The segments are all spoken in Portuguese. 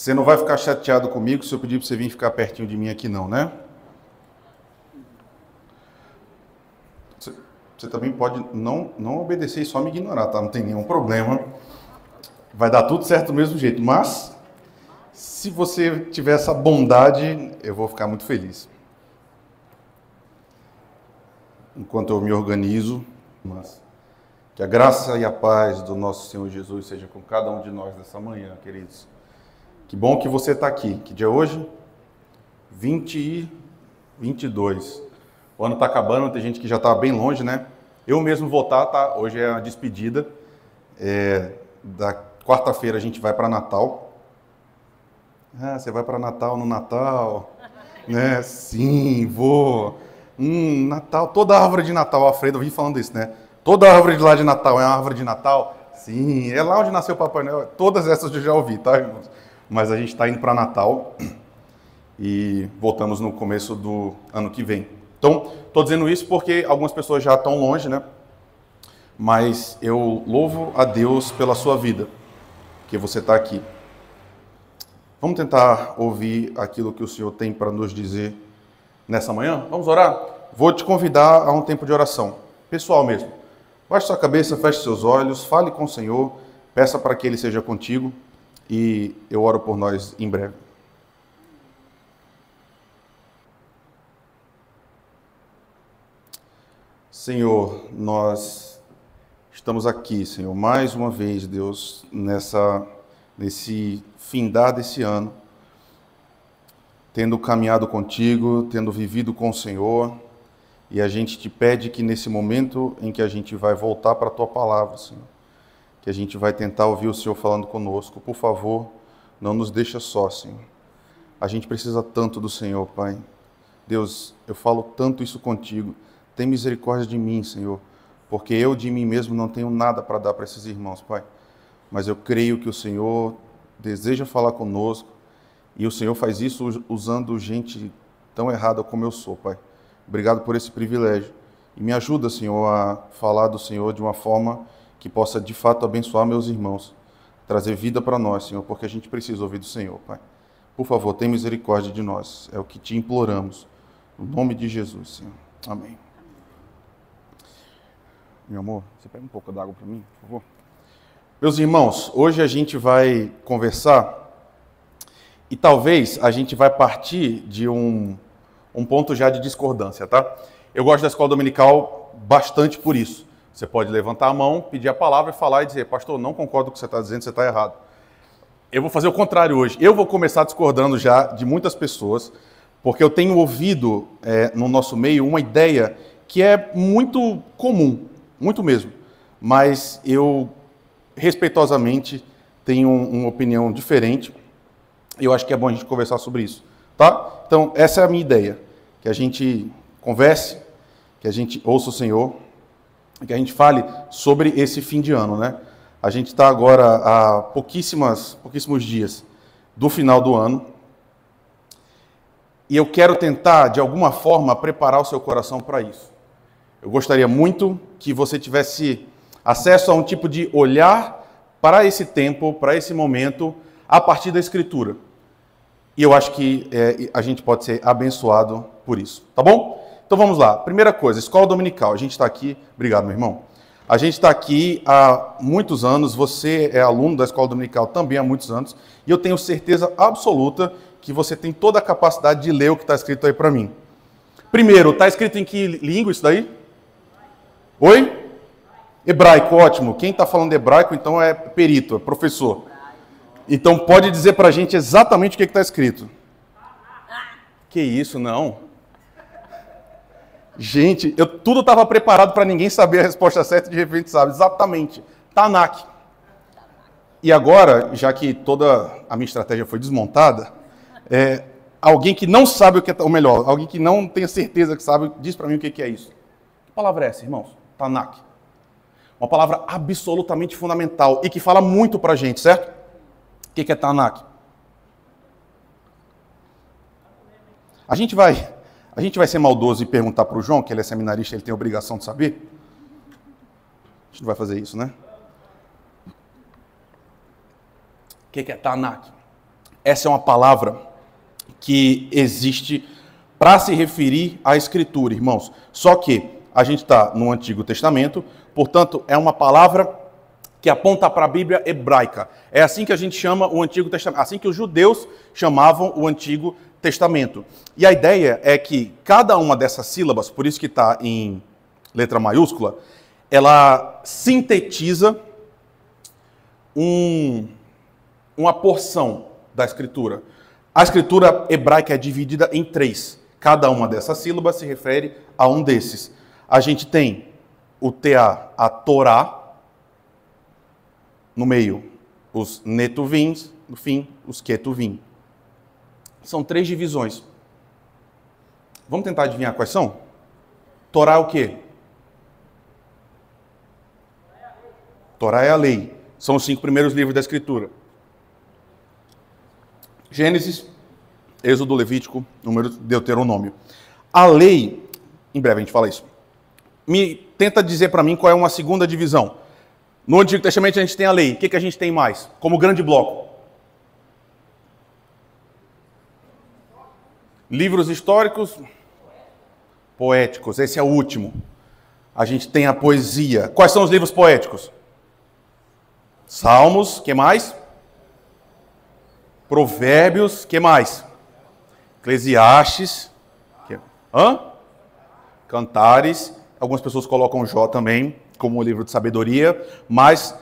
Você não vai ficar chateado comigo se eu pedir para você vir ficar pertinho de mim aqui não, né? Você também pode não obedecer e só me ignorar, tá? Não tem nenhum problema. Vai dar tudo certo do mesmo jeito. Mas, se você tiver essa bondade, eu vou ficar muito feliz. Enquanto eu me organizo, mas que a graça e a paz do nosso Senhor Jesus seja com cada um de nós nessa manhã, queridos. Que bom que você está aqui. Que dia é hoje? 22. O ano está acabando, tem gente que já está bem longe, né? Eu mesmo vou estar, tá? Hoje é a despedida. Da quarta-feira a gente vai para Natal. Ah, você vai para Natal no Natal? Né? Sim, vou. Natal, toda árvore de Natal, a Alfredo, eu vim falando isso, né? Toda árvore de lá de Natal é uma árvore de Natal? Sim, é lá onde nasceu o Papai Noel. Todas essas eu já ouvi, tá, irmãos? Mas a gente está indo para Natal e voltamos no começo do ano que vem. Então, estou dizendo isso porque algumas pessoas já estão longe, né? Mas eu louvo a Deus pela sua vida, que você está aqui. Vamos tentar ouvir aquilo que o Senhor tem para nos dizer nessa manhã? Vamos orar? Vou te convidar a um tempo de oração, pessoal mesmo. Baixe sua cabeça, feche seus olhos, fale com o Senhor, peça para que Ele seja contigo e eu oro por nós em breve. Senhor, nós estamos aqui, Senhor, mais uma vez, Deus, nesse findar desse ano, tendo caminhado contigo, tendo vivido com o Senhor, e a gente te pede que nesse momento em que a gente vai voltar para a Tua Palavra, Senhor, que a gente vai tentar ouvir o Senhor falando conosco, por favor, não nos deixa só, Senhor. A gente precisa tanto do Senhor, Pai. Deus, eu falo tanto isso contigo. Tem misericórdia de mim, Senhor, porque eu de mim mesmo não tenho nada para dar para esses irmãos, Pai. Mas eu creio que o Senhor deseja falar conosco e o Senhor faz isso usando gente tão errada como eu sou, Pai. Obrigado por esse privilégio. E me ajuda, Senhor, a falar do Senhor de uma forma que possa, de fato, abençoar meus irmãos, trazer vida para nós, Senhor, porque a gente precisa ouvir do Senhor, Pai. Por favor, tenha misericórdia de nós. É o que te imploramos. No nome de Jesus, Senhor. Amém. Meu amor, você pega um pouco d'água para mim, por favor? Meus irmãos, hoje a gente vai conversar e talvez a gente vai partir de um ponto já de discordância, tá? Eu gosto da escola dominical bastante por isso. Você pode levantar a mão, pedir a palavra e falar e dizer, pastor, não concordo com o que você está dizendo, você está errado. Eu vou fazer o contrário hoje. Eu vou começar discordando já de muitas pessoas, porque eu tenho ouvido no nosso meio uma ideia que é muito comum, muito mesmo, mas eu respeitosamente tenho uma opinião diferente e eu acho que é bom a gente conversar sobre isso, tá? Então, essa é a minha ideia, que a gente converse, que a gente ouça o Senhor, que a gente fale sobre esse fim de ano, né? A gente está agora há pouquíssimos dias do final do ano e eu quero tentar, de alguma forma, preparar o seu coração para isso. Eu gostaria muito que você tivesse acesso a um tipo de olhar para esse tempo, para esse momento, a partir da Escritura. E eu acho que a gente pode ser abençoado por isso, tá bom? Então vamos lá. Primeira coisa, escola dominical. A gente está aqui... Obrigado, meu irmão. A gente está aqui há muitos anos, você é aluno da escola dominical também há muitos anos, e eu tenho certeza absoluta que você tem toda a capacidade de ler o que está escrito aí para mim. Primeiro, está escrito em que língua isso daí? Oi? Hebraico, ótimo. Quem está falando hebraico, então, é perito, é professor. Então, pode dizer para a gente exatamente o que está escrito. Que isso, não. Gente, tudo estava preparado para ninguém saber a resposta certa, de repente sabe. Exatamente. Tanakh. E agora, já que toda a minha estratégia foi desmontada, alguém que não sabe o que é, ou melhor, alguém que não tem certeza que sabe, diz para mim o que é isso. Que palavra é essa, irmãos? Tanakh. Uma palavra absolutamente fundamental e que fala muito para a gente, certo? O que é Tanakh? A gente vai ser maldoso e perguntar para o João, que ele é seminarista, ele tem a obrigação de saber? A gente não vai fazer isso, né? O que é Tanakh? essa é uma palavra que existe para se referir à Escritura, irmãos. Só que a gente está no Antigo Testamento, portanto, é uma palavra que aponta para a Bíblia hebraica. É assim que a gente chama o Antigo Testamento, assim que os judeus chamavam o Antigo Testamento. E a ideia é que cada uma dessas sílabas, por isso que está em letra maiúscula, ela sintetiza uma porção da Escritura. A Escritura hebraica é dividida em 3. Cada uma dessas sílabas se refere a um desses. A gente tem o Teá, a Torá, no meio os Netuvins, no fim os Ketuvim. São 3 divisões. Vamos tentar adivinhar quais são? Torá é o quê? Torá é a lei. São os 5 primeiros livros da Escritura. Gênesis, Êxodo, Levítico, Números, Deuteronômio. A lei, em breve a gente fala isso. Tenta dizer para mim qual é uma segunda divisão. No Antigo Testamento a gente tem a lei. O que a gente tem mais? Como grande bloco. Livros históricos, poéticos. Esse é o último. A gente tem a poesia. Quais são os livros poéticos? Salmos, que mais? Provérbios, que mais? Eclesiastes, Cantares. Algumas pessoas colocam Jó também como um livro de sabedoria, mas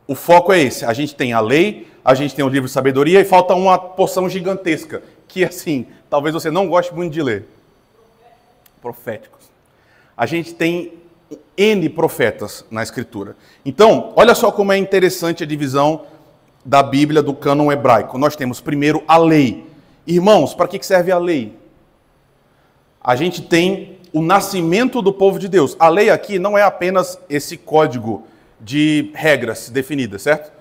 o foco é esse. A gente tem a lei, a gente tem o livro de sabedoria e falta uma porção gigantesca, que assim, talvez você não goste muito de ler. Proféticos. A gente tem N profetas na Escritura. Então, olha só como é interessante a divisão da Bíblia do cânon hebraico. Nós temos primeiro a lei. Irmãos, para que serve a lei? A gente tem o nascimento do povo de Deus. A lei aqui não é apenas esse código de regras definidas, certo?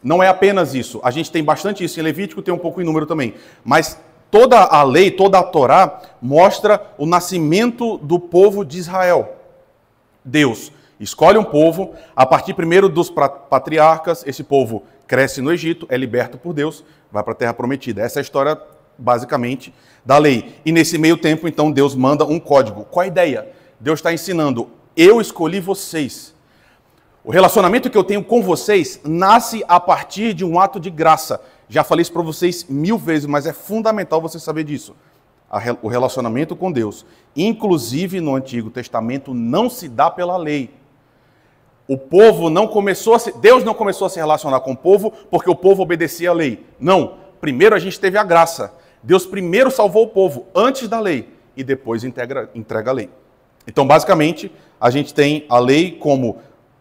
Não é apenas isso. A gente tem bastante isso em Levítico, tem um pouco em Número também. Mas toda a lei, toda a Torá mostra o nascimento do povo de Israel. Deus escolhe um povo, a partir primeiro dos patriarcas, esse povo cresce no Egito, é liberto por Deus, vai para a Terra Prometida. Essa é a história, basicamente, da lei. E nesse meio tempo, então, Deus manda um código. Qual a ideia? Deus está ensinando, eu escolhi vocês. O relacionamento que eu tenho com vocês nasce a partir de um ato de graça. Já falei isso para vocês 1000 vezes, mas é fundamental você saber disso. O relacionamento com Deus, inclusive no Antigo Testamento, não se dá pela lei. O povo não começou Deus não começou a se relacionar com o povo porque o povo obedecia à lei. Não. Primeiro a gente teve a graça. Deus primeiro salvou o povo antes da lei e depois entrega a lei. Então, basicamente, a gente tem a lei como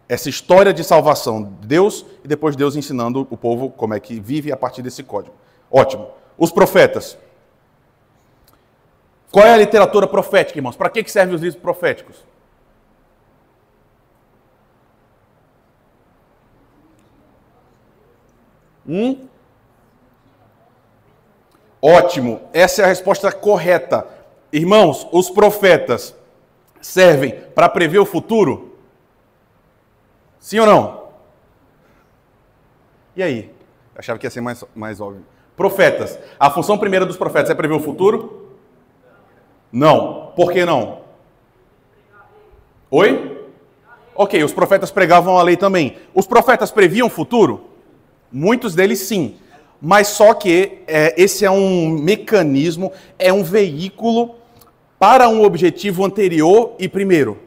essa história de salvação de Deus e depois Deus ensinando o povo como é que vive a partir desse código. Ótimo. Os profetas. Qual é a literatura profética, irmãos? Para que servem os livros proféticos? Ótimo. Essa é a resposta correta. Irmãos, os profetas servem para prever o futuro? Sim ou não? E aí? Eu achava que ia ser mais óbvio. Profetas. A função primeira dos profetas é prever o futuro? Não. Por que não? Oi? Ok, os profetas pregavam a lei também. Os profetas previam o futuro? Muitos deles sim. Mas só que esse é um mecanismo, é um veículo para um objetivo anterior e primeiro.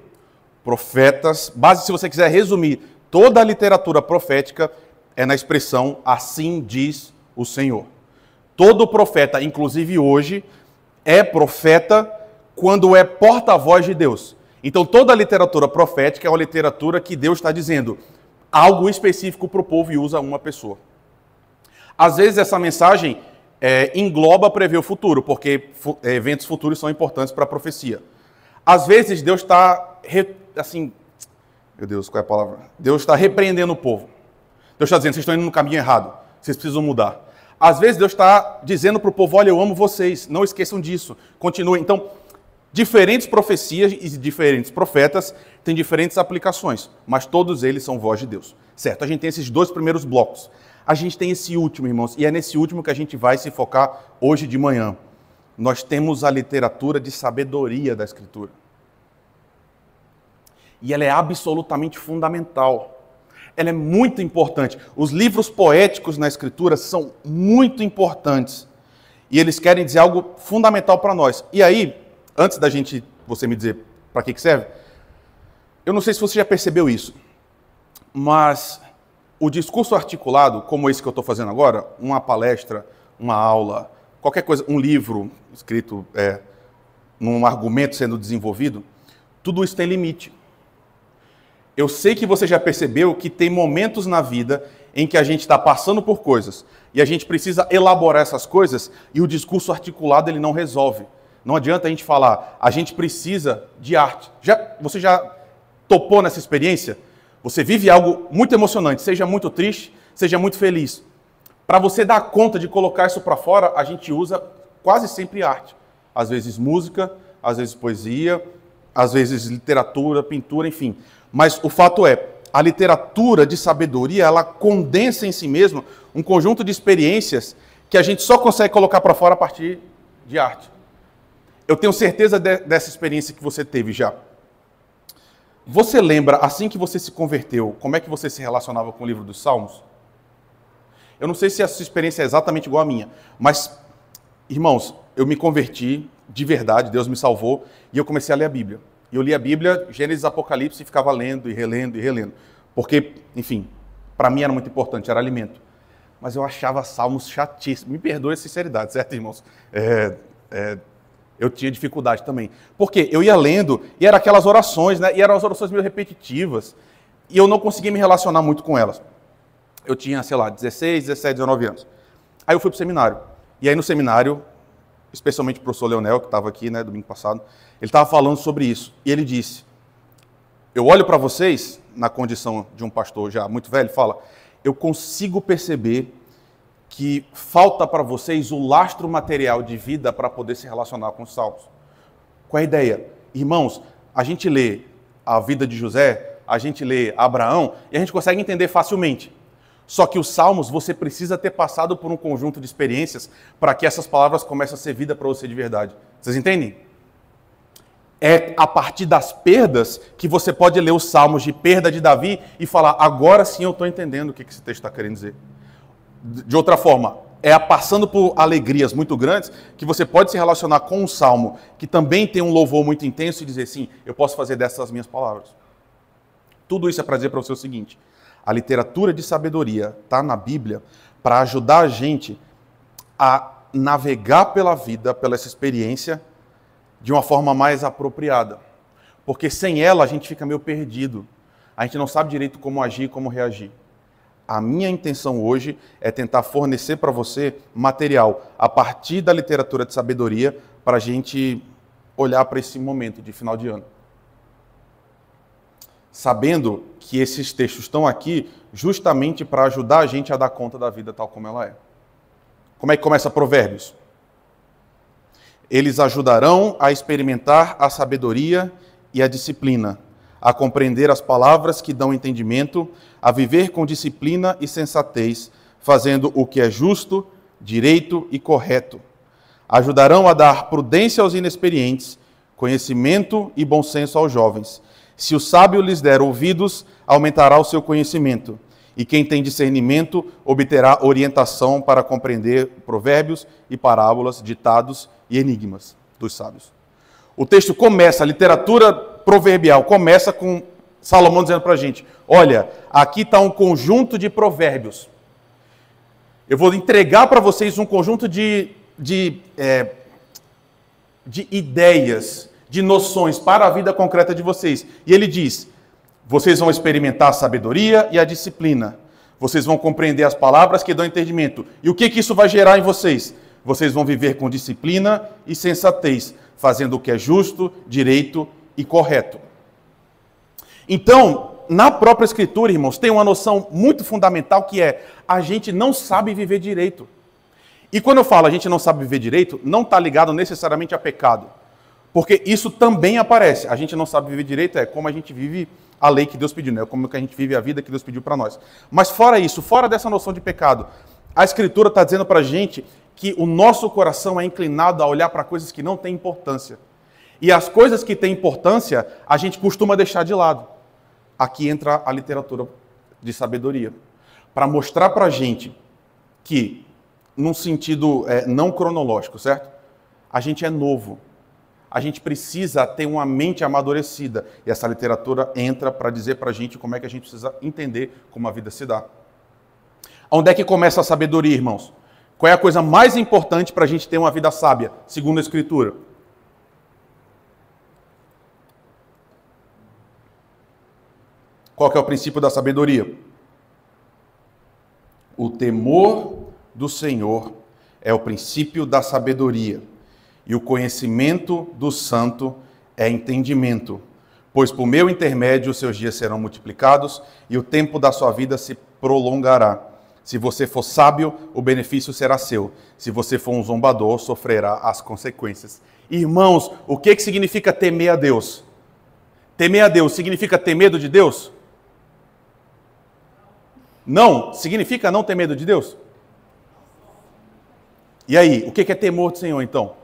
Profetas, se você quiser resumir, toda a literatura profética é na expressão assim diz o Senhor. Todo profeta, inclusive hoje, é profeta quando é porta-voz de Deus. Então toda a literatura profética é uma literatura que Deus está dizendo algo específico para o povo e usa uma pessoa. Às vezes essa mensagem engloba prever o futuro, porque eventos futuros são importantes para a profecia. Às vezes Deus está, meu Deus, qual é a palavra? Deus está repreendendo o povo. Deus está dizendo, vocês estão indo no caminho errado, vocês precisam mudar. Às vezes Deus está dizendo para o povo, olha, eu amo vocês, não esqueçam disso, continuem. Então, diferentes profecias e diferentes profetas têm diferentes aplicações, mas todos eles são voz de Deus. Certo, a gente tem esses 2 primeiros blocos. A gente tem esse último, irmãos, e é nesse último que a gente vai se focar hoje de manhã. Nós temos a literatura de sabedoria da Escritura. E ela é absolutamente fundamental. Ela é muito importante. Os livros poéticos na Escritura são muito importantes. E eles querem dizer algo fundamental para nós. E aí, antes da gente, você me dizer para que serve, eu não sei se você já percebeu isso, mas o discurso articulado, como esse que eu estou fazendo agora, uma palestra, uma aula, qualquer coisa, um livro escrito num argumento sendo desenvolvido, tudo isso tem limite. Eu sei que você já percebeu que tem momentos na vida em que a gente está passando por coisas e a gente precisa elaborar essas coisas e o discurso articulado ele não resolve. Não adianta a gente falar, a gente precisa de arte. Você já topou nessa experiência? Você vive algo muito emocionante, seja muito triste, seja muito feliz. Para você dar conta de colocar isso para fora, a gente usa quase sempre arte. Às vezes música, às vezes poesia, às vezes literatura, pintura, enfim. Mas o fato é, a literatura de sabedoria, ela condensa em si mesma um conjunto de experiências que a gente só consegue colocar para fora a partir de arte. Eu tenho certeza dessa experiência que você teve já. Você lembra, assim que você se converteu, como é que você se relacionava com o livro dos Salmos? Eu não sei se a sua experiência é exatamente igual à minha, mas, irmãos, eu me converti de verdade, Deus me salvou, e eu comecei a ler a Bíblia. E eu li a Bíblia, Gênesis, Apocalipse, e ficava lendo e relendo e relendo. Porque, enfim, para mim era muito importante, era alimento. Mas eu achava Salmos chatíssimos. Me perdoe a sinceridade, certo, irmãos? Eu tinha dificuldade também. Porque eu ia lendo, e eram aquelas orações, né? E eram as orações meio repetitivas. E eu não conseguia me relacionar muito com elas. Eu tinha, sei lá, 16, 17, 19 anos. Aí eu fui para o seminário. E aí no seminário, especialmente o professor Leonel, que estava aqui, né, domingo passado, ele estava falando sobre isso. E ele disse, eu olho para vocês, na condição de um pastor já muito velho, fala, eu consigo perceber que falta para vocês o lastro material de vida para poder se relacionar com os salmos. Qual é a ideia? Irmãos, a gente lê a vida de José, a gente lê Abraão, e a gente consegue entender facilmente. Só que os salmos, você precisa ter passado por um conjunto de experiências para que essas palavras comecem a ser vida para você de verdade. Vocês entendem? É a partir das perdas que você pode ler os salmos de perda de Davi e falar, agora sim eu estou entendendo o que esse texto está querendo dizer. De outra forma, é passando por alegrias muito grandes que você pode se relacionar com um salmo que também tem um louvor muito intenso e dizer, sim, eu posso fazer dessas as minhas palavras. Tudo isso é para dizer para você o seguinte, a literatura de sabedoria está na Bíblia para ajudar a gente a navegar pela vida, pela essa experiência, de uma forma mais apropriada. Porque sem ela a gente fica meio perdido. A gente não sabe direito como agir, como reagir. A minha intenção hoje é tentar fornecer para você material a partir da literatura de sabedoria para a gente olhar para esse momento de final de ano. Sabendo que esses textos estão aqui justamente para ajudar a gente a dar conta da vida tal como ela é. Como é que começa Provérbios? Eles ajudarão a experimentar a sabedoria e a disciplina, a compreender as palavras que dão entendimento, a viver com disciplina e sensatez, fazendo o que é justo, direito e correto. Ajudarão a dar prudência aos inexperientes, conhecimento e bom senso aos jovens. Se o sábio lhes der ouvidos, aumentará o seu conhecimento. E quem tem discernimento obterá orientação para compreender provérbios e parábolas, ditados e enigmas dos sábios. O texto começa, a literatura proverbial começa com Salomão dizendo para a gente, olha, aqui está um conjunto de provérbios. Eu vou entregar para vocês um conjunto de ideias, de noções para a vida concreta de vocês. E ele diz, vocês vão experimentar a sabedoria e a disciplina. Vocês vão compreender as palavras que dão entendimento. E o que isso vai gerar em vocês? Vocês vão viver com disciplina e sensatez, fazendo o que é justo, direito e correto. Então, na própria Escritura, irmãos, tem uma noção muito fundamental que é, a gente não sabe viver direito. E quando eu falo a gente não sabe viver direito, não está ligado necessariamente a pecado. Porque isso também aparece. A gente não sabe viver direito, é como a gente vive a lei que Deus pediu, né? Como que a gente vive a vida que Deus pediu para nós. Mas fora isso, fora dessa noção de pecado, a Escritura está dizendo para a gente que o nosso coração é inclinado a olhar para coisas que não têm importância. E as coisas que têm importância, a gente costuma deixar de lado. Aqui entra a literatura de sabedoria. Para mostrar para a gente que, num sentido não cronológico, certo? A gente é novo. A gente precisa ter uma mente amadurecida. E essa literatura entra para dizer para a gente como é que a gente precisa entender como a vida se dá. Onde é que começa a sabedoria, irmãos? Qual é a coisa mais importante para a gente ter uma vida sábia, segundo a Escritura? Qual que é o princípio da sabedoria? O temor do Senhor é o princípio da sabedoria, e o conhecimento do santo é entendimento, pois por meu intermédio os seus dias serão multiplicados e o tempo da sua vida se prolongará. Se você for sábio, o benefício será seu. Se você for um zombador, sofrerá as consequências. Irmãos, o que significa temer a Deus? Temer a Deus significa ter medo de Deus? Não, significa não ter medo de Deus? E aí, o que é temor do Senhor, então?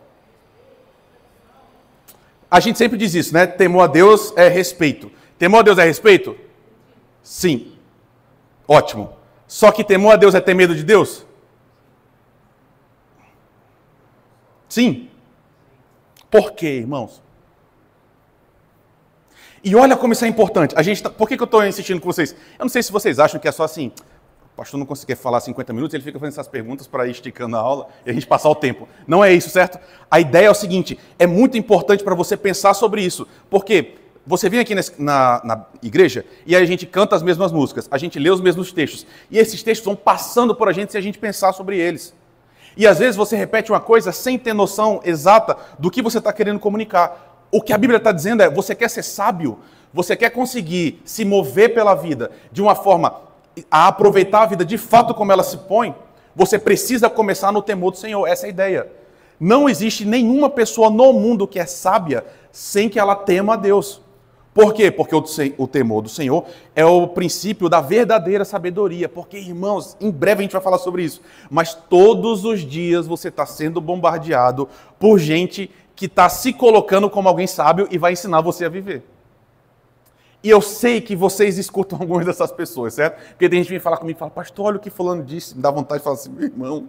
A gente sempre diz isso, né? Temor a Deus é respeito. Temor a Deus é respeito? Sim. Ótimo. Só que temor a Deus é ter medo de Deus? Sim. Por quê, irmãos? E olha como isso é importante. Por que eu estou insistindo com vocês? Eu não sei se vocês acham que é só assim, o pastor não conseguir falar 50 minutos, ele fica fazendo essas perguntas para ir esticando a aula e a gente passar o tempo. Não é isso, certo? A ideia é o seguinte, é muito importante para você pensar sobre isso. Porque você vem aqui na igreja e aí a gente canta as mesmas músicas, a gente lê os mesmos textos. E esses textos vão passando por a gente se a gente pensar sobre eles. E às vezes você repete uma coisa sem ter noção exata do que você está querendo comunicar. O que a Bíblia está dizendo é, você quer ser sábio? Você quer conseguir se mover pela vida de uma forma a aproveitar a vida de fato como ela se põe? Você precisa começar no temor do Senhor. Essa é a ideia. Não existe nenhuma pessoa no mundo que é sábia sem que ela tema a Deus. Por quê? Porque o temor do Senhor é o princípio da verdadeira sabedoria. Porque, irmãos, em breve a gente vai falar sobre isso. Mas todos os dias você está sendo bombardeado por gente que está se colocando como alguém sábio e vai ensinar você a viver. E eu sei que vocês escutam algumas dessas pessoas, certo? Porque tem gente que vem falar comigo e fala, pastor, olha o que fulano disse. Me dá vontade de falar assim, meu irmão,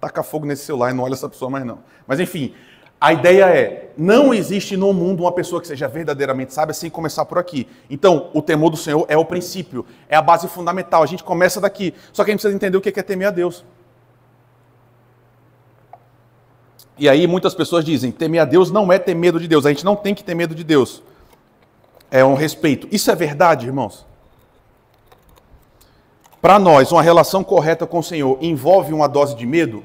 taca fogo nesse celular e não olha essa pessoa mais não. Mas enfim, a ideia é, não existe no mundo uma pessoa que seja verdadeiramente sábia sem começar por aqui. Então, o temor do Senhor é o princípio, é a base fundamental. A gente começa daqui. Só que a gente precisa entender o que é temer a Deus. E aí muitas pessoas dizem, temer a Deus não é ter medo de Deus. A gente não tem que ter medo de Deus. É um respeito. Isso é verdade, irmãos? Para nós, uma relação correta com o Senhor envolve uma dose de medo?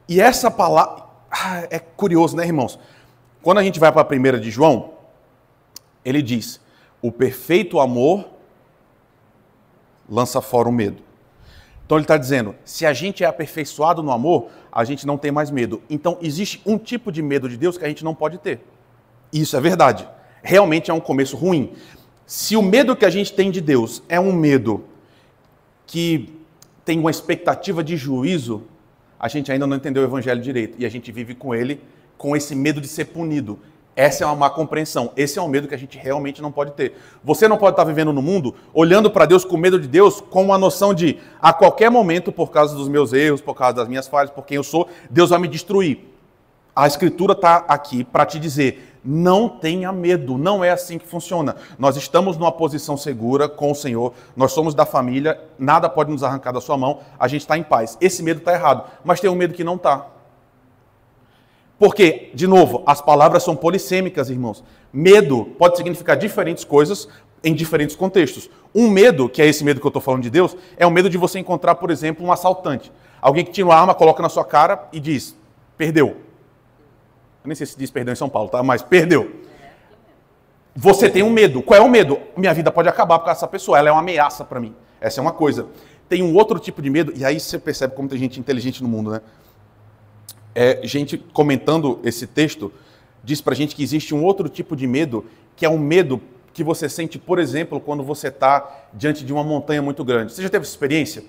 E essa palavra... é curioso, né, irmãos? Quando a gente vai para a 1 de João, ele diz, o perfeito amor lança fora o medo. Então ele está dizendo, se a gente é aperfeiçoado no amor, a gente não tem mais medo. Então existe um tipo de medo de Deus que a gente não pode ter. Isso é verdade. Realmente é um começo ruim. Se o medo que a gente tem de Deus é um medo que tem uma expectativa de juízo, a gente ainda não entendeu o evangelho direito. E a gente vive com ele, com esse medo de ser punido. Essa é uma má compreensão. Esse é um medo que a gente realmente não pode ter. Você não pode estar vivendo no mundo olhando para Deus com medo de Deus, com uma noção de, a qualquer momento, por causa dos meus erros, por causa das minhas falhas, por quem eu sou, Deus vai me destruir. A Escritura está aqui para te dizer, não tenha medo, não é assim que funciona. Nós estamos numa posição segura com o Senhor, nós somos da família, nada pode nos arrancar da sua mão, a gente está em paz. Esse medo está errado, mas tem um medo que não está. Porque, de novo, as palavras são polissêmicas, irmãos. Medo pode significar diferentes coisas em diferentes contextos. Um medo, que é esse medo que eu estou falando de Deus, é o medo de você encontrar, por exemplo, um assaltante. Alguém que tira uma arma, coloca na sua cara e diz, perdeu. Eu nem sei se diz perdão em São Paulo, tá? Mas perdeu. Você tem um medo. Qual é o medo? Minha vida pode acabar por causa dessa pessoa. Ela é uma ameaça para mim. Essa é uma coisa. Tem um outro tipo de medo, e aí você percebe como tem gente inteligente no mundo, né? gente comentando esse texto diz pra gente que existe um outro tipo de medo, que é um medo que você sente, por exemplo, quando você está diante de uma montanha muito grande. Você já teve essa experiência?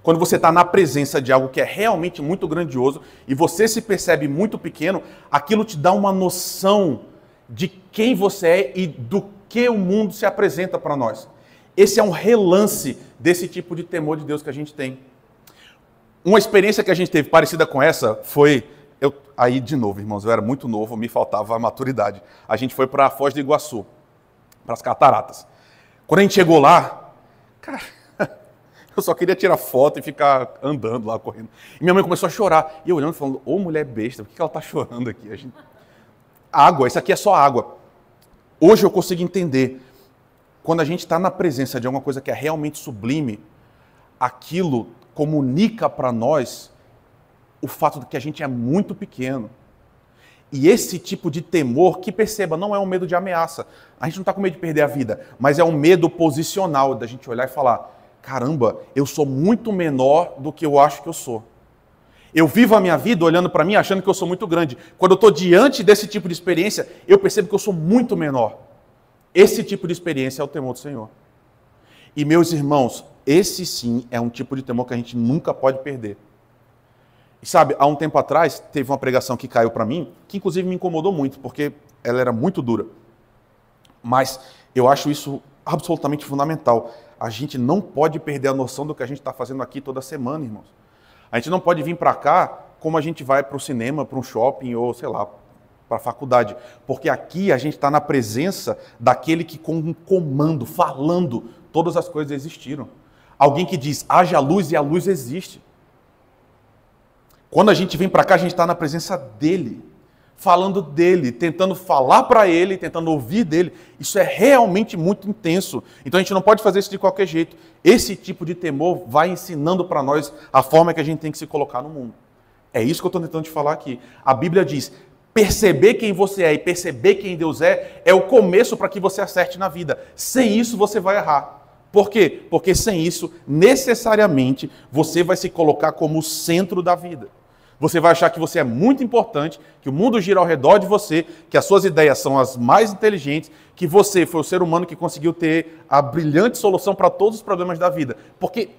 Quando você está na presença de algo que é realmente muito grandioso e você se percebe muito pequeno, aquilo te dá uma noção de quem você é e do que o mundo se apresenta para nós. Esse é um relance desse tipo de temor de Deus que a gente tem. Uma experiência que a gente teve parecida com essa foi... Aí, de novo, irmãos, eu era muito novo, me faltava a maturidade. A gente foi para a Foz do Iguaçu, para as cataratas. Quando a gente chegou lá, cara, eu só queria tirar foto e ficar andando lá, correndo. E minha mãe começou a chorar. E eu olhando e falando, ô mulher besta, por que ela está chorando aqui? Água, isso aqui é só água. Hoje eu consigo entender. Quando a gente está na presença de alguma coisa que é realmente sublime, aquilo comunica para nós o fato de que a gente é muito pequeno. E esse tipo de temor, que perceba, não é um medo de ameaça. A gente não está com medo de perder a vida, mas é um medo posicional, da gente olhar e falar, caramba, eu sou muito menor do que eu acho que eu sou. Eu vivo a minha vida olhando para mim, achando que eu sou muito grande. Quando eu estou diante desse tipo de experiência, eu percebo que eu sou muito menor. Esse tipo de experiência é o temor do Senhor. E meus irmãos, esse sim é um tipo de temor que a gente nunca pode perder. E sabe, há um tempo atrás, teve uma pregação que caiu para mim, que inclusive me incomodou muito, porque ela era muito dura. Mas eu acho isso absolutamente fundamental. A gente não pode perder a noção do que a gente está fazendo aqui toda semana, irmãos. A gente não pode vir para cá como a gente vai para o cinema, para um shopping ou, sei lá, para a faculdade. Porque aqui a gente está na presença daquele que com um comando, falando, todas as coisas existiram. Alguém que diz, haja luz e a luz existe. Quando a gente vem para cá, a gente está na presença dele, falando dele, tentando falar para ele, tentando ouvir dele. Isso é realmente muito intenso. Então a gente não pode fazer isso de qualquer jeito. Esse tipo de temor vai ensinando para nós a forma que a gente tem que se colocar no mundo. É isso que eu estou tentando te falar aqui. A Bíblia diz, perceber quem você é e perceber quem Deus é o começo para que você acerte na vida. Sem isso você vai errar. Por quê? Porque sem isso, necessariamente, você vai se colocar como o centro da vida. Você vai achar que você é muito importante, que o mundo gira ao redor de você, que as suas ideias são as mais inteligentes, que você foi o ser humano que conseguiu ter a brilhante solução para todos os problemas da vida. Porque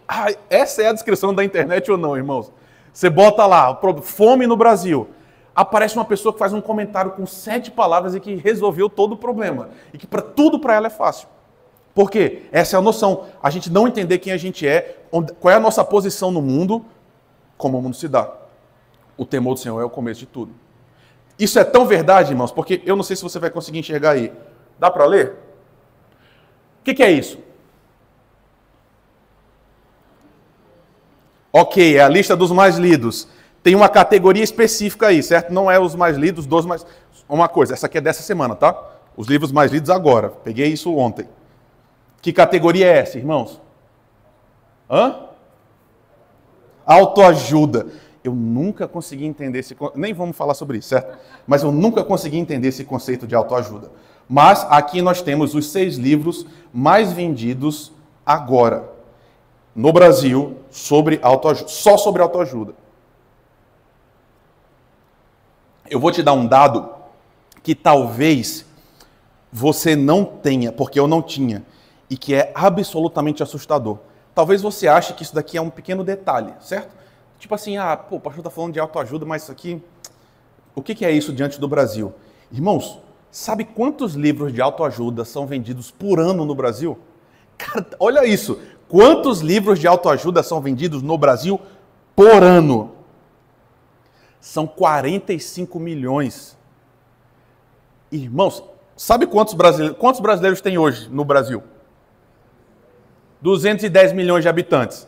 essa é a descrição da internet ou não, irmãos? Você bota lá, fome no Brasil. Aparece uma pessoa que faz um comentário com 7 palavras e que resolveu todo o problema. E que tudo para ela é fácil. Por quê? Essa é a noção. A gente não entender quem a gente é, qual é a nossa posição no mundo, como o mundo se dá. O temor do Senhor é o começo de tudo. Isso é tão verdade, irmãos, porque eu não sei se você vai conseguir enxergar aí. Dá para ler? O que é isso? Ok, é a lista dos mais lidos. Tem uma categoria específica aí, certo? Não é os mais lidos, dos mais... Uma coisa, essa aqui é dessa semana, tá? Os livros mais lidos agora. Peguei isso ontem. Que categoria é essa, irmãos? Autoajuda. Eu nunca consegui entender esse... Nem vamos falar sobre isso, certo? Mas eu nunca consegui entender esse conceito de autoajuda. Mas aqui nós temos os 6 livros mais vendidos agora, no Brasil, sobre autoajuda, só sobre autoajuda. Eu vou te dar um dado que talvez você não tenha, porque eu não tinha, e que é absolutamente assustador. Talvez você ache que isso daqui é um pequeno detalhe, certo? Tipo assim, o pastor está falando de autoajuda, mas isso aqui... O que é isso diante do Brasil? Irmãos, sabe quantos livros de autoajuda são vendidos por ano no Brasil? Cara, olha isso. Quantos livros de autoajuda são vendidos no Brasil por ano? São 45 milhões. Irmãos, sabe quantos brasileiros tem hoje no Brasil? 210 milhões de habitantes,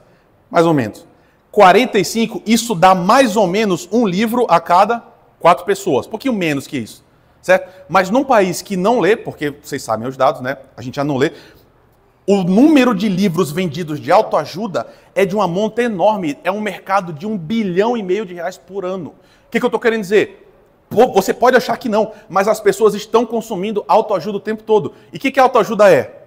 mais ou menos. 45, isso dá mais ou menos um livro a cada 4 pessoas. Um pouquinho menos que isso, certo? Mas num país que não lê, porque vocês sabem os dados, né? A gente já não lê. O número de livros vendidos de autoajuda é de uma monta enorme. É um mercado de R$1,5 bilhão de reais por ano. O que eu estou querendo dizer? Você pode achar que não, mas as pessoas estão consumindo autoajuda o tempo todo. E o que autoajuda é?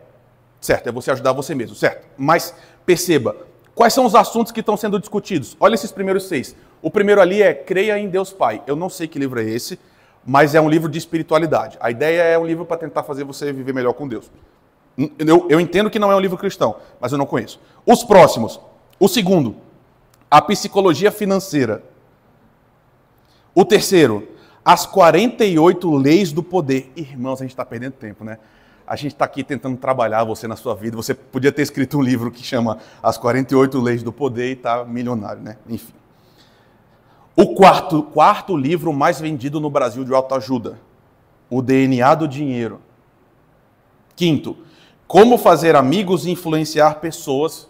Certo, é você ajudar você mesmo, certo? Mas perceba, Quais são os assuntos que estão sendo discutidos? Olha esses primeiros 6. O primeiro ali é Creia em Deus Pai. Eu não sei que livro é esse, mas é um livro de espiritualidade. A ideia é um livro para tentar fazer você viver melhor com Deus. Eu entendo que não é um livro cristão, mas eu não conheço. Os próximos. O segundo, a psicologia financeira. O terceiro, as 48 leis do poder. Irmãos, a gente está perdendo tempo, né? A gente está aqui tentando trabalhar você na sua vida. Você podia ter escrito um livro que chama As 48 Leis do Poder e está milionário, né? Enfim. O quarto livro mais vendido no Brasil de autoajuda. O DNA do Dinheiro. Quinto, Como Fazer Amigos e Influenciar Pessoas.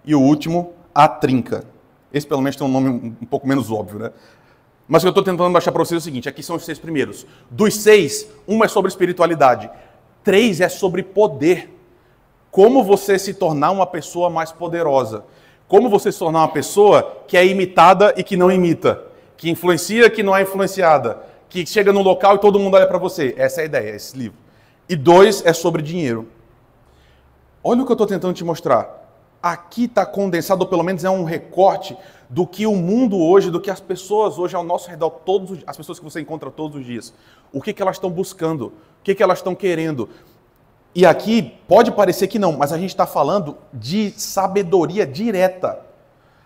E o último, A Trinca. Esse pelo menos tem um nome um pouco menos óbvio, né? Mas o que eu estou tentando baixar para vocês é o seguinte, aqui são os 6 primeiros. Dos 6, um é sobre espiritualidade. 3 é sobre poder. Como você se tornar uma pessoa mais poderosa. Como você se tornar uma pessoa que é imitada e que não imita. Que influencia e que não é influenciada. Que chega no local e todo mundo olha para você. Essa é a ideia, esse livro. E 2 é sobre dinheiro. Olha o que eu estou tentando te mostrar. Aqui está condensado, ou pelo menos é um recorte do que o mundo hoje, do que as pessoas hoje ao nosso redor, as pessoas que você encontra todos os dias, o que elas estão buscando, o que elas estão querendo. E aqui pode parecer que não, mas a gente está falando de sabedoria direta.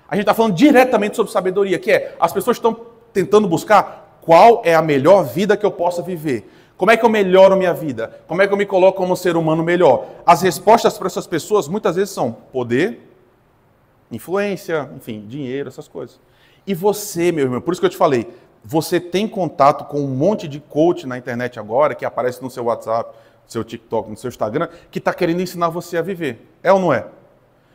A gente está falando diretamente sobre sabedoria, que é, as pessoas estão tentando buscar qual é a melhor vida que eu possa viver. Como é que eu melhoro minha vida? Como é que eu me coloco como um ser humano melhor? As respostas para essas pessoas muitas vezes são poder, influência, enfim, dinheiro, essas coisas. E você, meu irmão, por isso que eu te falei, você tem contato com um monte de coach na internet agora, que aparece no seu WhatsApp, no seu TikTok, no seu Instagram, que está querendo ensinar você a viver. É ou não é?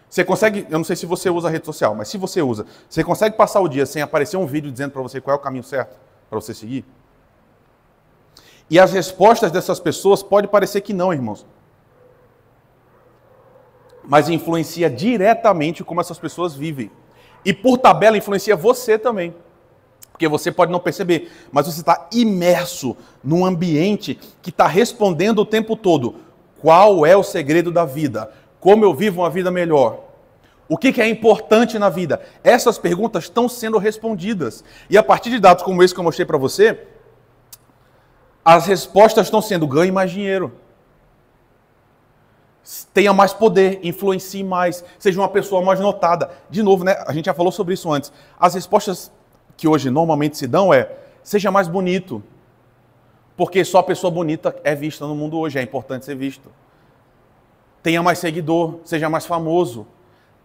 Você consegue, eu não sei se você usa a rede social, mas se você usa, você consegue passar o dia sem aparecer um vídeo dizendo para você qual é o caminho certo para você seguir? E as respostas dessas pessoas pode parecer que não, irmãos. Mas influencia diretamente como essas pessoas vivem. E por tabela influencia você também. Porque você pode não perceber, mas você está imerso num ambiente que está respondendo o tempo todo. Qual é o segredo da vida? Como eu vivo uma vida melhor? O que é importante na vida? Essas perguntas estão sendo respondidas. E a partir de dados como esse que eu mostrei para você, as respostas estão sendo ganhe mais dinheiro. Tenha mais poder, influencie mais, seja uma pessoa mais notada. De novo, né? A gente já falou sobre isso antes. As respostas que hoje normalmente se dão é, seja mais bonito. Porque só pessoa bonita é vista no mundo hoje, é importante ser visto. Tenha mais seguidor, seja mais famoso.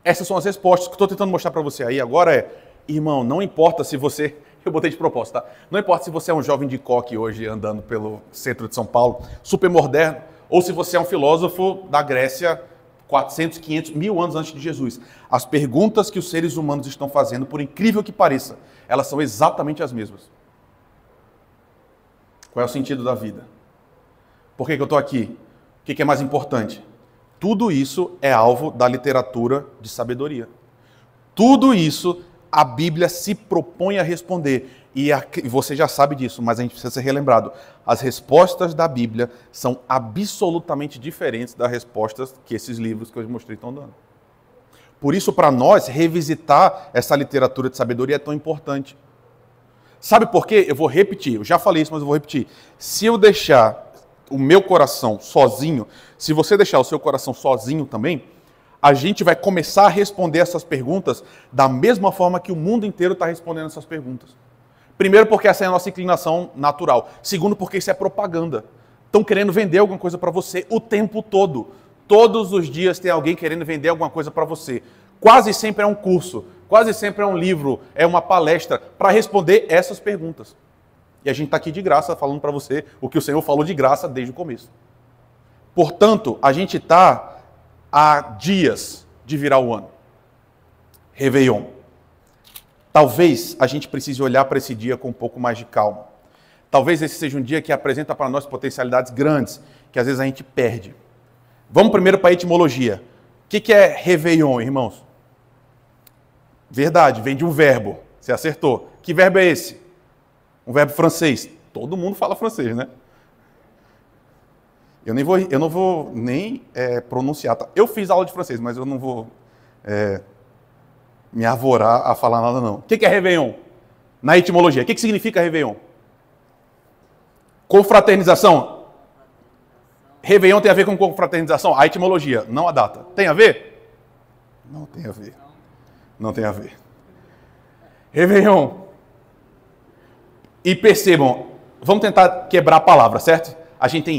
Essas são as respostas. O que eu estou tentando mostrar para você aí agora é, irmão, não importa se você... Eu botei de propósito, tá? Não importa se você é um jovem de coque hoje andando pelo centro de São Paulo, super moderno, ou se você é um filósofo da Grécia 400, 500, 1000 anos antes de Jesus. As perguntas que os seres humanos estão fazendo, por incrível que pareça, elas são exatamente as mesmas. Qual é o sentido da vida? Por que eu estou aqui? O que é mais importante? Tudo isso é alvo da literatura de sabedoria. Tudo isso a Bíblia se propõe a responder. E você já sabe disso, mas a gente precisa ser relembrado. As respostas da Bíblia são absolutamente diferentes das respostas que esses livros que eu mostrei estão dando. Por isso, para nós, revisitar essa literatura de sabedoria é tão importante. Sabe por quê? Eu vou repetir. Eu já falei isso, mas eu vou repetir. Se eu deixar o meu coração sozinho, se você deixar o seu coração sozinho também, a gente vai começar a responder essas perguntas da mesma forma que o mundo inteiro está respondendo essas perguntas. Primeiro, porque essa é a nossa inclinação natural. Segundo, porque isso é propaganda. Estão querendo vender alguma coisa para você o tempo todo. Todos os dias tem alguém querendo vender alguma coisa para você. Quase sempre é um curso, quase sempre é um livro, é uma palestra para responder essas perguntas. E a gente está aqui de graça falando para você o que o Senhor falou de graça desde o começo. Portanto, a gente está há dias de virar o ano. Réveillon. Talvez a gente precise olhar para esse dia com um pouco mais de calma. Talvez esse seja um dia que apresenta para nós potencialidades grandes, que às vezes a gente perde. Vamos primeiro para a etimologia. O que é Réveillon, irmãos? Verdade, vem de um verbo. Você acertou. Que verbo é esse? Um verbo francês. Todo mundo fala francês, né? Eu não vou nem pronunciar. Tá? Eu fiz aula de francês, mas eu não vou me arvorar a falar nada, não. O que é Réveillon? Na etimologia, o que significa Réveillon? Confraternização. Réveillon tem a ver com confraternização? A etimologia, não a data. Tem a ver? Não tem a ver. Não tem a ver. Réveillon. E percebam, vamos tentar quebrar a palavra, certo? A gente tem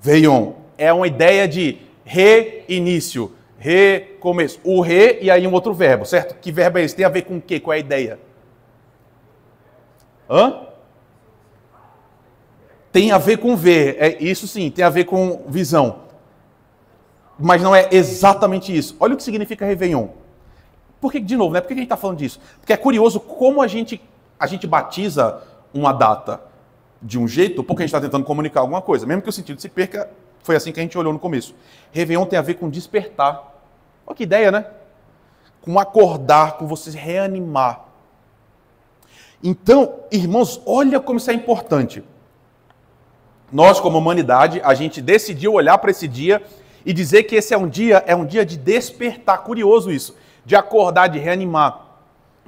Réveillon. É uma ideia de reinício, recomeço. O re e aí um outro verbo, certo? Que verbo é esse? Tem a ver com o quê? Qual é a ideia? Tem a ver com ver. Isso sim, tem a ver com visão. Mas não é exatamente isso. Olha o que significa Réveillon. Por que, de novo, né? Por que a gente está falando disso? Porque é curioso como a gente batiza uma data de um jeito porque a gente está tentando comunicar alguma coisa. Mesmo que o sentido se perca, foi assim que a gente olhou no começo. Réveillon tem a ver com despertar. Olha que ideia, né? Com acordar, com você se reanimar. Então, irmãos, olha como isso é importante. Nós, como humanidade, a gente decidiu olhar para esse dia e dizer que esse é um dia de despertar. Curioso isso, de acordar, de reanimar.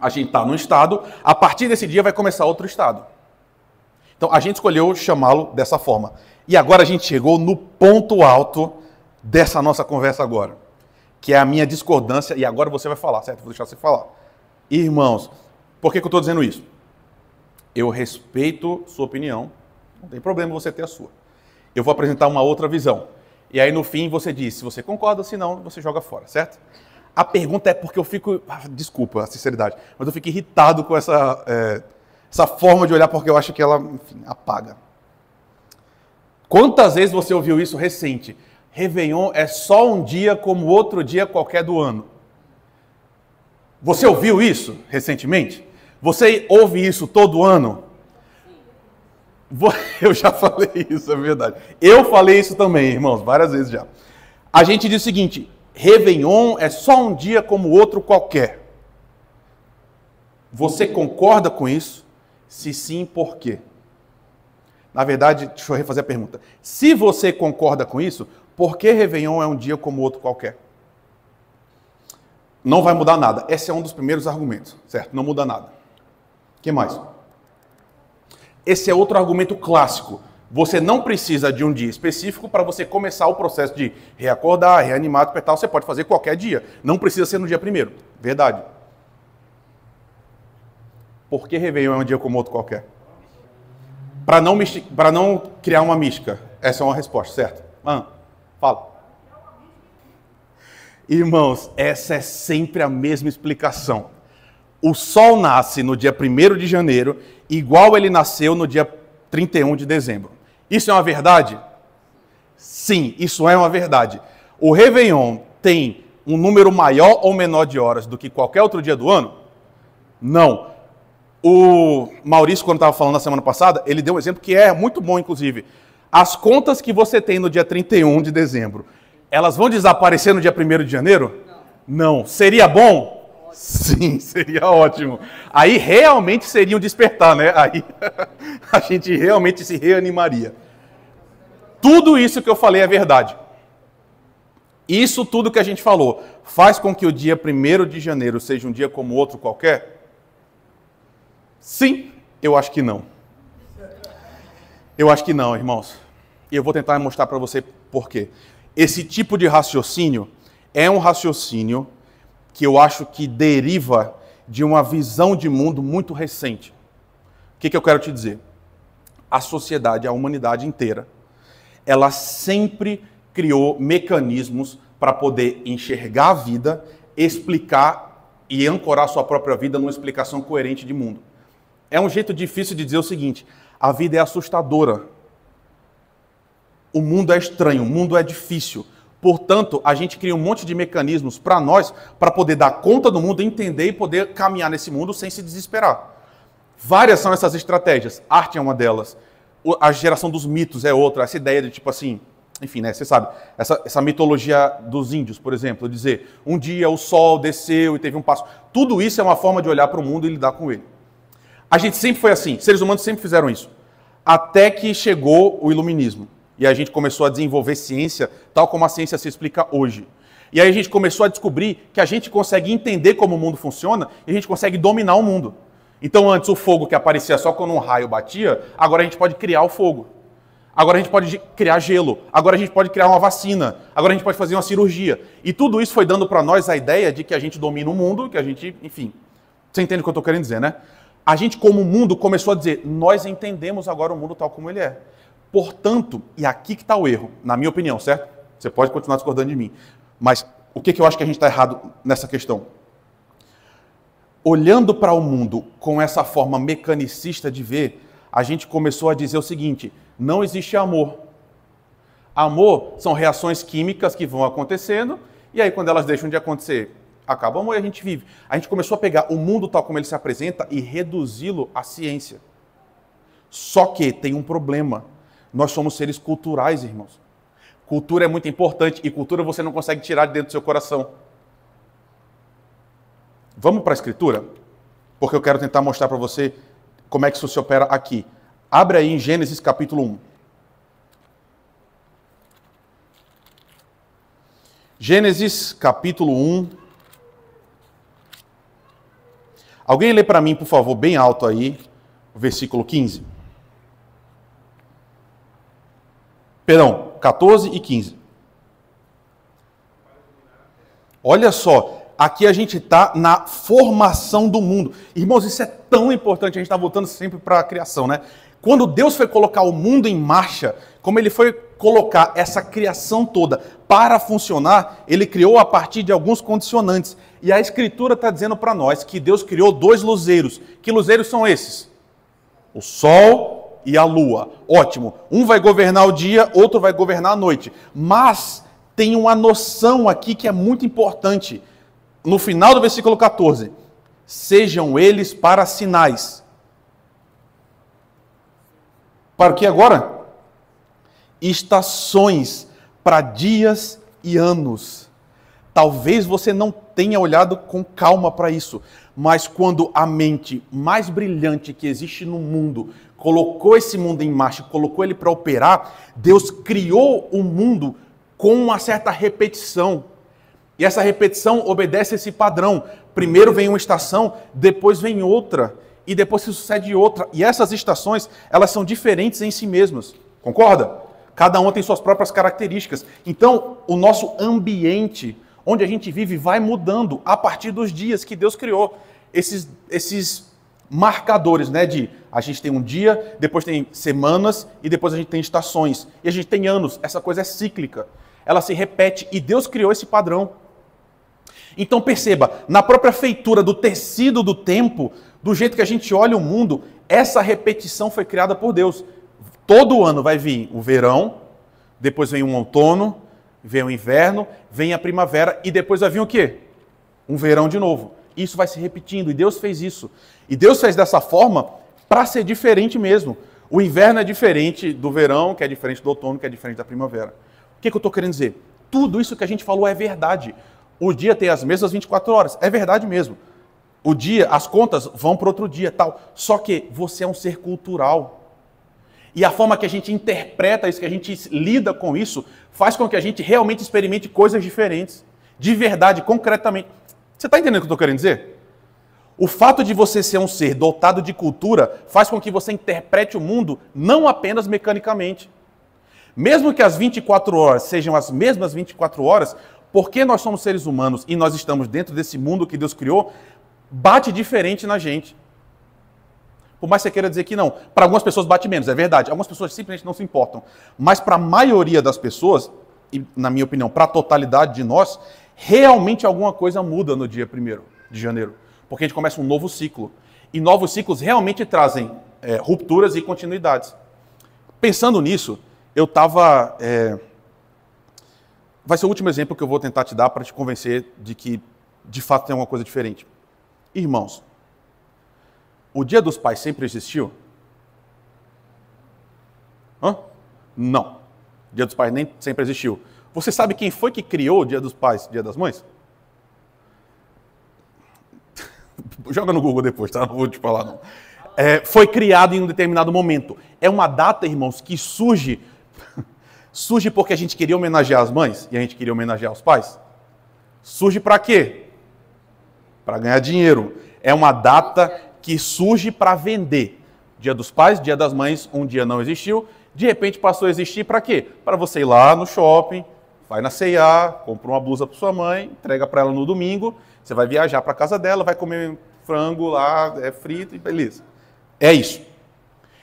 A gente está num estado, a partir desse dia vai começar outro estado. Então, a gente escolheu chamá-lo dessa forma. E agora a gente chegou no ponto alto dessa nossa conversa agora, que é a minha discordância, e agora você vai falar, certo? Vou deixar você falar. Irmãos, por que eu estou dizendo isso? Eu respeito sua opinião, não tem problema você ter a sua. Eu vou apresentar uma outra visão. E aí no fim você diz, se você concorda, se não, você joga fora, certo? A pergunta é porque eu fico, desculpa a sinceridade, mas eu fico irritado com essa forma de olhar, porque eu acho que ela, enfim, apaga. Quantas vezes você ouviu isso recente? Réveillon é só um dia como outro dia qualquer do ano. Você ouviu isso recentemente? Você ouve isso todo ano? Eu já falei isso, é verdade. Eu falei isso também, irmãos, várias vezes já. A gente diz o seguinte, Réveillon é só um dia como outro qualquer. Você concorda com isso? Se sim, por quê? Na verdade, deixa eu refazer a pergunta. Se você concorda com isso, por que Réveillon é um dia como outro qualquer? Não vai mudar nada. Esse é um dos primeiros argumentos, certo? Não muda nada. O que mais? Esse é outro argumento clássico. Você não precisa de um dia específico para você começar o processo de reacordar, reanimar, despertar. Você pode fazer qualquer dia. Não precisa ser no dia primeiro. Verdade. Por que Réveillon é um dia como outro qualquer? Para não criar uma mística. Essa é uma resposta, certo? Fala. Irmãos, essa é sempre a mesma explicação. O sol nasce no dia 1º de janeiro, igual ele nasceu no dia 31 de dezembro. Isso é uma verdade? Sim, isso é uma verdade. O Réveillon tem um número maior ou menor de horas do que qualquer outro dia do ano? Não. O Maurício, quando estava falando na semana passada, ele deu um exemplo que é muito bom, inclusive. As contas que você tem no dia 31 de dezembro, elas vão desaparecer no dia 1º de janeiro? Não. Seria bom? Sim, seria ótimo. Aí realmente seria um despertar, né? Aí a gente realmente se reanimaria. Tudo isso que eu falei é verdade. Isso tudo que a gente falou faz com que o dia 1º de janeiro seja um dia como outro qualquer? Sim, eu acho que não. Eu acho que não, irmãos. E eu vou tentar mostrar para você por quê. Esse tipo de raciocínio é um raciocínio que eu acho que deriva de uma visão de mundo muito recente. O que eu quero te dizer? A sociedade, a humanidade inteira, ela sempre criou mecanismos para poder enxergar a vida, explicar e ancorar sua própria vida numa explicação coerente de mundo. É um jeito difícil de dizer o seguinte, a vida é assustadora. O mundo é estranho, o mundo é difícil. Portanto, a gente cria um monte de mecanismos para nós, para poder dar conta do mundo, entender e poder caminhar nesse mundo sem se desesperar. Várias são essas estratégias. Arte é uma delas. A geração dos mitos é outra. Essa ideia de tipo assim, enfim, né? Você sabe, essa mitologia dos índios, por exemplo, dizer, um dia o sol desceu e teve um passo. Tudo isso é uma forma de olhar para o mundo e lidar com ele. A gente sempre foi assim, seres humanos sempre fizeram isso. Até que chegou o iluminismo. E a gente começou a desenvolver ciência, tal como a ciência se explica hoje. E aí a gente começou a descobrir que a gente consegue entender como o mundo funciona e a gente consegue dominar o mundo. Então antes o fogo que aparecia só quando um raio batia, agora a gente pode criar o fogo. Agora a gente pode criar gelo. Agora a gente pode criar uma vacina. Agora a gente pode fazer uma cirurgia. E tudo isso foi dando para nós a ideia de que a gente domina o mundo, que a gente, enfim... Você entende o que eu estou querendo dizer, né? A gente, como mundo, começou a dizer, nós entendemos agora o mundo tal como ele é. Portanto, e aqui que está o erro, na minha opinião, certo? Você pode continuar discordando de mim. Mas o que eu acho que a gente está errado nessa questão? Olhando para o mundo com essa forma mecanicista de ver, a gente começou a dizer o seguinte, não existe amor. Amor são reações químicas que vão acontecendo, e aí quando elas deixam de acontecer, acaba o amor e a gente vive. A gente começou a pegar o mundo tal como ele se apresenta e reduzi-lo à ciência. Só que tem um problema. Nós somos seres culturais, irmãos. Cultura é muito importante e cultura você não consegue tirar de dentro do seu coração. Vamos para a Escritura? Porque eu quero tentar mostrar para você como é que isso se opera aqui. Abre aí em Gênesis capítulo 1. Gênesis capítulo 1. Alguém lê para mim, por favor, bem alto aí, o versículo 15. Perdão, 14 e 15. Olha só, aqui a gente está na formação do mundo. Irmãos, isso é tão importante, a gente está voltando sempre para a criação, né? Quando Deus foi colocar o mundo em marcha, como ele foi colocar essa criação toda para funcionar, ele criou a partir de alguns condicionantes. E a Escritura está dizendo para nós que Deus criou 2 luzeiros. Que luzeiros são esses? O sol e a lua. Ótimo. Um vai governar o dia, outro vai governar a noite. Mas tem uma noção aqui que é muito importante. No final do versículo 14. Sejam eles para sinais. Para o que agora? Estações, para dias e anos. Talvez você não tenha olhado com calma para isso, mas quando a mente mais brilhante que existe no mundo colocou esse mundo em marcha, colocou ele para operar, Deus criou o mundo com uma certa repetição. E essa repetição obedece esse padrão. Primeiro vem uma estação, depois vem outra, e depois se sucede outra. E essas estações, elas são diferentes em si mesmas. Concorda? Cada uma tem suas próprias características. Então, o nosso ambiente, onde a gente vive, vai mudando a partir dos dias que Deus criou. Esses marcadores, né? De a gente tem um dia, depois tem semanas e depois a gente tem estações. E a gente tem anos. Essa coisa é cíclica. Ela se repete e Deus criou esse padrão. Então perceba, na própria feitura do tecido do tempo, do jeito que a gente olha o mundo, essa repetição foi criada por Deus. Todo ano vai vir o verão, depois vem o outono, vem o inverno, vem a primavera e depois vai vir o quê? Um verão de novo. Isso vai se repetindo e Deus fez isso. E Deus fez dessa forma para ser diferente mesmo. O inverno é diferente do verão, que é diferente do outono, que é diferente da primavera. O que eu estou querendo dizer? Tudo isso que a gente falou é verdade. O dia tem as mesmas 24 horas. É verdade mesmo. O dia, as contas vão para outro dia, tal. Só que você é um ser cultural. E a forma que a gente interpreta isso, que a gente lida com isso, faz com que a gente realmente experimente coisas diferentes. De verdade, concretamente. Você está entendendo o que eu estou querendo dizer? O fato de você ser um ser dotado de cultura faz com que você interprete o mundo não apenas mecanicamente. Mesmo que as 24 horas sejam as mesmas 24 horas, porque nós somos seres humanos e nós estamos dentro desse mundo que Deus criou, bate diferente na gente. Por mais que você queira dizer que não. Para algumas pessoas bate menos, é verdade. Algumas pessoas simplesmente não se importam. Mas para a maioria das pessoas, e na minha opinião, para a totalidade de nós, realmente alguma coisa muda no dia 1º de janeiro. Porque a gente começa um novo ciclo. E novos ciclos realmente trazem rupturas e continuidades. Pensando nisso, eu estava... Vai ser o último exemplo que eu vou tentar te dar para te convencer de que, de fato, tem alguma coisa diferente. Irmãos, o Dia dos Pais sempre existiu? Não. O Dia dos Pais nem sempre existiu. Você sabe quem foi que criou o Dia dos Pais, Dia das Mães? Joga no Google depois, tá? Não vou te falar, não. Foi criado em um determinado momento. É uma data, irmãos, que surge porque a gente queria homenagear as mães e a gente queria homenagear os pais? Surge para quê? Para ganhar dinheiro. É uma data que surge para vender. Dia dos Pais, Dia das Mães, um dia não existiu. De repente passou a existir para quê? Para você ir lá no shopping, vai na C&A, compra uma blusa para sua mãe, entrega para ela no domingo, você vai viajar para casa dela, vai comer frango lá, frito e beleza. É isso.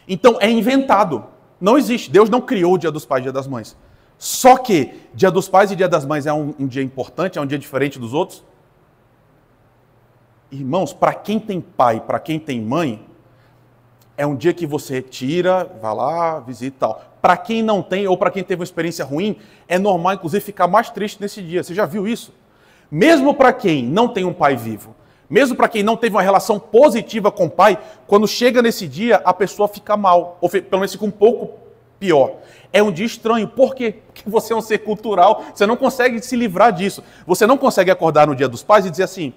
Então é inventado. Não existe. Deus não criou o Dia dos Pais e Dia das Mães. Só que Dia dos Pais e Dia das Mães é um dia importante, é um dia diferente dos outros? Irmãos, para quem tem pai, para quem tem mãe, é um dia que você tira, vai lá, visita e tal. Para quem não tem, ou para quem teve uma experiência ruim, é normal, inclusive, ficar mais triste nesse dia. Você já viu isso? Mesmo para quem não tem um pai vivo, mesmo para quem não teve uma relação positiva com o pai, quando chega nesse dia, a pessoa fica mal, ou pelo menos fica um pouco pior. É um dia estranho. Por quê? Porque você é um ser cultural, você não consegue se livrar disso. Você não consegue acordar no Dia dos Pais e dizer assim,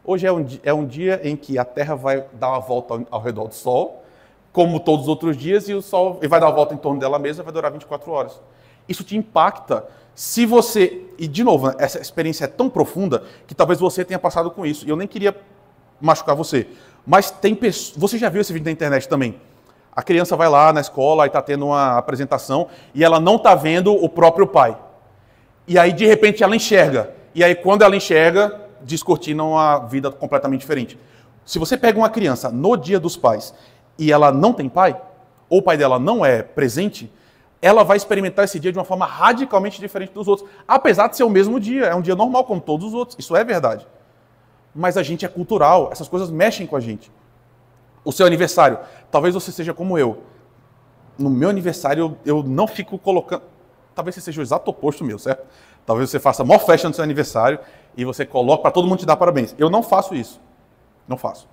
hoje é um dia em que a Terra vai dar uma volta ao redor do Sol, como todos os outros dias, e o Sol vai dar uma volta em torno dela mesma, vai durar 24 horas. Isso te impacta. Se você... E, de novo, essa experiência é tão profunda que talvez você tenha passado com isso. E eu nem queria machucar você. Mas tem pessoas... Você já viu esse vídeo na internet também? A criança vai lá na escola e está tendo uma apresentação e ela não está vendo o próprio pai. E aí, de repente, ela enxerga. E aí, quando ela enxerga, descortina uma vida completamente diferente. Se você pega uma criança no Dia dos Pais e ela não tem pai, ou o pai dela não é presente, ela vai experimentar esse dia de uma forma radicalmente diferente dos outros. Apesar de ser o mesmo dia, é um dia normal como todos os outros, isso é verdade. Mas a gente é cultural, essas coisas mexem com a gente. O seu aniversário, talvez você seja como eu. No meu aniversário eu não fico colocando... Talvez você seja o exato oposto meu, certo? Talvez você faça a maior festa no seu aniversário e você coloca para todo mundo te dar parabéns. Eu não faço isso. Não faço.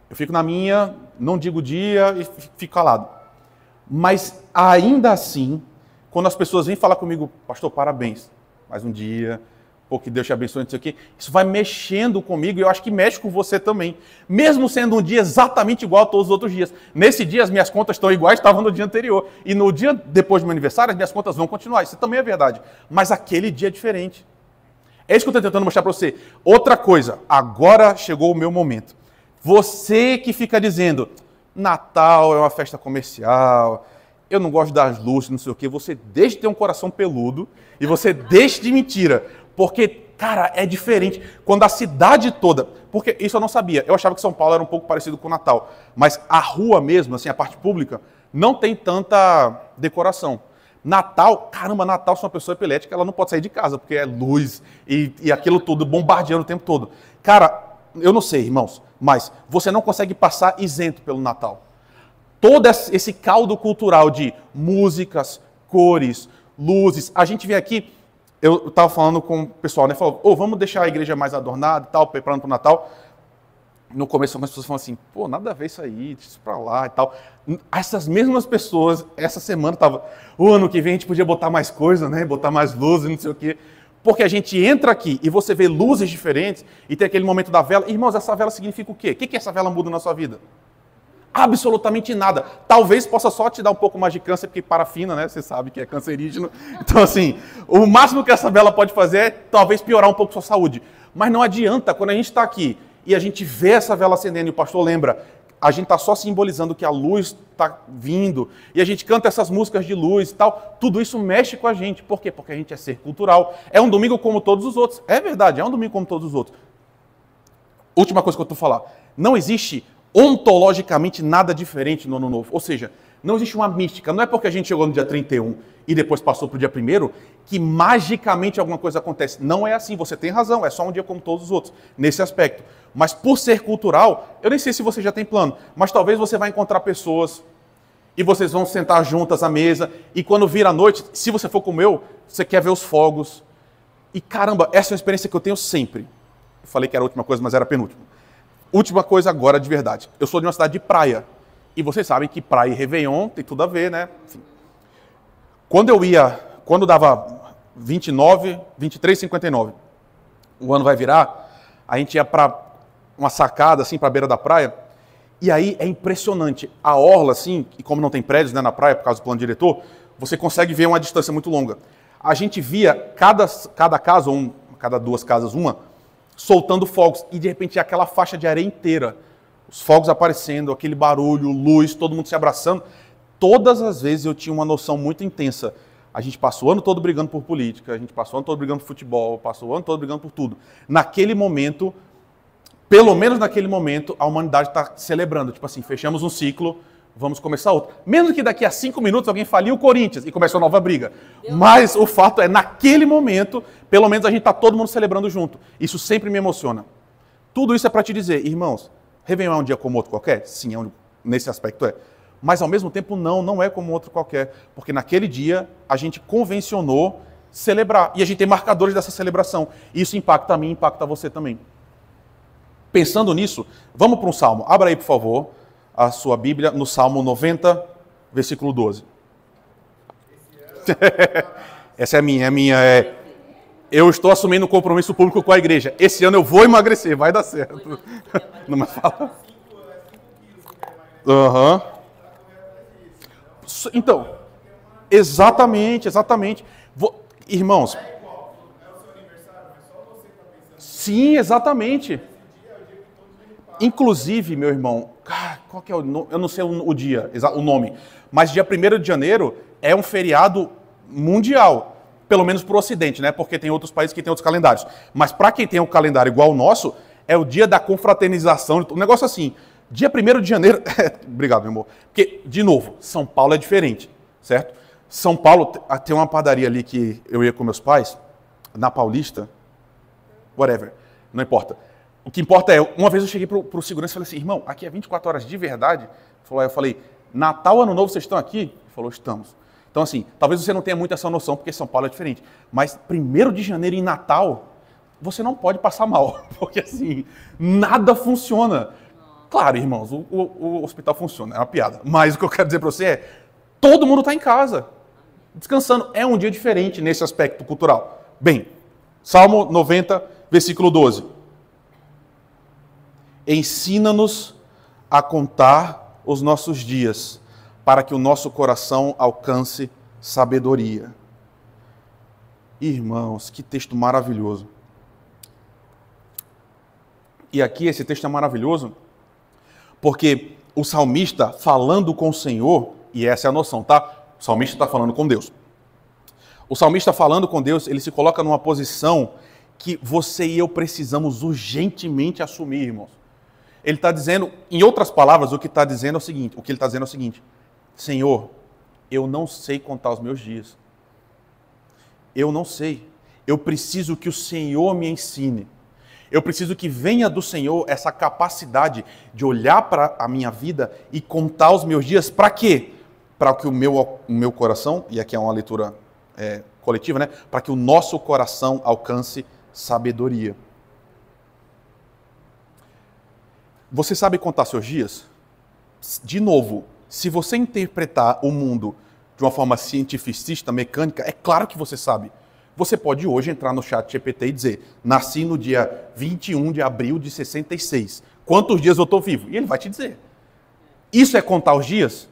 Eu fico na minha, não digo o dia e fico calado. Mas ainda assim, quando as pessoas vêm falar comigo, pastor, parabéns, mais um dia, pô, que Deus te abençoe, não sei o quê, isso vai mexendo comigo e eu acho que mexe com você também. Mesmo sendo um dia exatamente igual a todos os outros dias. Nesse dia as minhas contas estão iguais, estavam no dia anterior. E no dia depois do meu aniversário, as minhas contas vão continuar. Isso também é verdade. Mas aquele dia é diferente. É isso que eu estou tentando mostrar para você. Outra coisa, agora chegou o meu momento. Você que fica dizendo, Natal é uma festa comercial, eu não gosto das luzes, não sei o quê, você deixa de ter um coração peludo e você deixa de mentira. Porque, cara, é diferente. Quando a cidade toda... Porque isso eu não sabia. Eu achava que São Paulo era um pouco parecido com o Natal. Mas a rua mesmo, assim, a parte pública, não tem tanta decoração. Natal, caramba, Natal, se uma pessoa epilética, ela não pode sair de casa, porque é luz e aquilo tudo bombardeando o tempo todo. Cara, eu não sei, irmãos, mas você não consegue passar isento pelo Natal. Todo esse caldo cultural de músicas, cores, luzes. A gente vê aqui, eu estava falando com o pessoal, né? Falou, vamos deixar a igreja mais adornada e tal, preparando para o Natal. No começo, algumas pessoas falam assim, pô, nada a ver isso aí, deixa isso para lá e tal. Essas mesmas pessoas, essa semana, estavam, o ano que vem a gente podia botar mais coisa, né? Botar mais luzes, não sei o quê. Porque a gente entra aqui e você vê luzes diferentes e tem aquele momento da vela. Irmãos, essa vela significa o quê? O que essa vela muda na sua vida? Absolutamente nada. Talvez possa só te dar um pouco mais de câncer, porque parafina, né? Você sabe que é cancerígeno. Então, assim, o máximo que essa vela pode fazer é talvez piorar um pouco a sua saúde. Mas não adianta, quando a gente está aqui e a gente vê essa vela acendendo, e o pastor lembra, a gente está só simbolizando que a luz está vindo, e a gente canta essas músicas de luz e tal, tudo isso mexe com a gente. Por quê? Porque a gente é ser cultural. É um domingo como todos os outros. É verdade, é um domingo como todos os outros. Última coisa que eu estou falando. Não existe ontologicamente nada diferente no Ano Novo. Ou seja, não existe uma mística. Não é porque a gente chegou no dia 31 e depois passou para o dia 1º que magicamente alguma coisa acontece. Não é assim, você tem razão, é só um dia como todos os outros, nesse aspecto. Mas por ser cultural, eu nem sei se você já tem plano, mas talvez você vai encontrar pessoas e vocês vão sentar juntas à mesa e quando vira a noite, se você for como eu, você quer ver os fogos. E caramba, essa é uma experiência que eu tenho sempre. Eu falei que era a última coisa, mas era a penúltima. Última coisa agora de verdade. Eu sou de uma cidade de praia. E vocês sabem que praia e Réveillon tem tudo a ver, né? Enfim. Quando dava 29, 23,59, o ano vai virar, a gente ia para uma sacada, assim, para a beira da praia, e aí é impressionante. A orla, assim, e como não tem prédios, né, na praia, por causa do plano diretor, você consegue ver uma distância muito longa. A gente via cada casa, uma cada 2 casas uma, soltando fogos. E de repente aquela faixa de areia inteira, os fogos aparecendo, aquele barulho, luz, todo mundo se abraçando. Todas as vezes eu tinha uma noção muito intensa. A gente passou o ano todo brigando por política, a gente passou o ano todo brigando por futebol, passou o ano todo brigando por tudo. Naquele momento, pelo menos naquele momento, a humanidade está celebrando. Tipo assim, fechamos um ciclo, vamos começar outro. Mesmo que daqui a 5 minutos alguém falia o Corinthians e começou a nova briga. Mas o fato é, naquele momento, pelo menos a gente está todo mundo celebrando junto. Isso sempre me emociona. Tudo isso é para te dizer, irmãos, Réveillon é um dia como outro qualquer? Sim, nesse aspecto é. Mas ao mesmo tempo não é como outro qualquer. Porque naquele dia a gente convencionou celebrar. E a gente tem marcadores dessa celebração. Isso impacta a mim, impacta você também. Pensando nisso, vamos para um salmo. Abra aí, por favor, a sua Bíblia no Salmo 90, versículo 12. Essa é minha. Eu estou assumindo um compromisso público com a igreja. Esse ano eu vou emagrecer, vai dar certo. Não me fala. Aham. Então, exatamente. Irmãos. Sim, exatamente. Inclusive, meu irmão, qual que é o nome? Eu não sei o dia, o nome, mas dia 1º de janeiro é um feriado mundial, pelo menos para o Ocidente, né? Porque tem outros países que têm outros calendários. Mas para quem tem um calendário igual ao nosso, é o dia da confraternização, um negócio assim. Dia 1º de janeiro... Obrigado, meu amor. Porque, de novo, São Paulo é diferente, certo? São Paulo tem uma padaria ali que eu ia com meus pais, na Paulista, whatever, não importa. O que importa é, uma vez eu cheguei pro segurança e falei assim, irmão, aqui é 24 horas de verdade? Eu falei, Natal, Ano Novo, vocês estão aqui? Ele falou, estamos. Então, assim, talvez você não tenha muito essa noção, porque São Paulo é diferente. Mas 1º de janeiro em Natal, você não pode passar mal, porque assim, nada funciona. Claro, irmãos, o hospital funciona, é uma piada. Mas o que eu quero dizer para você é, todo mundo está em casa, descansando. É um dia diferente nesse aspecto cultural. Bem, Salmo 90, versículo 12. Ensina-nos a contar os nossos dias, para que o nosso coração alcance sabedoria. Irmãos, que texto maravilhoso. E aqui esse texto é maravilhoso, porque o salmista falando com o Senhor, e essa é a noção, tá? O salmista está falando com Deus. O salmista falando com Deus, ele se coloca numa posição que você e eu precisamos urgentemente assumir, irmãos. Ele está dizendo, em outras palavras, o que ele está dizendo é o seguinte, Senhor, eu não sei contar os meus dias. Eu não sei. Eu preciso que o Senhor me ensine. Eu preciso que venha do Senhor essa capacidade de olhar para a minha vida e contar os meus dias. Para quê? Para que o meu coração, e aqui é uma leitura coletiva, né? Para que o nosso coração alcance sabedoria. Você sabe contar seus dias? De novo, se você interpretar o mundo de uma forma cientificista, mecânica, é claro que você sabe. Você pode hoje entrar no chat GPT e dizer, nasci no dia 21 de abril de 66. Quantos dias eu estou vivo? E ele vai te dizer. Isso é contar os dias?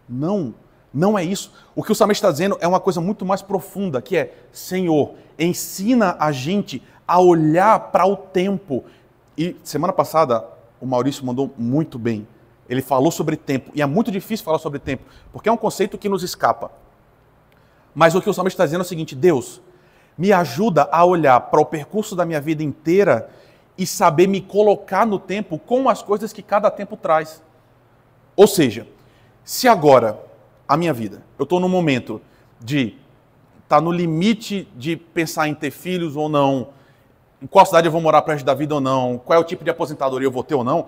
Não, não é isso. O que o salmista está dizendo é uma coisa muito mais profunda, que é, Senhor, ensina a gente a olhar para o tempo. E semana passada, o Maurício mandou muito bem. Ele falou sobre tempo, e é muito difícil falar sobre tempo, porque é um conceito que nos escapa. Mas o que o salmista está dizendo é o seguinte, Deus, me ajuda a olhar para o percurso da minha vida inteira e saber me colocar no tempo com as coisas que cada tempo traz. Ou seja, se agora, a minha vida, eu estou no momento de estar no limite de pensar em ter filhos ou não, em qual cidade eu vou morar para o resto da vida ou não, qual é o tipo de aposentadoria eu vou ter ou não,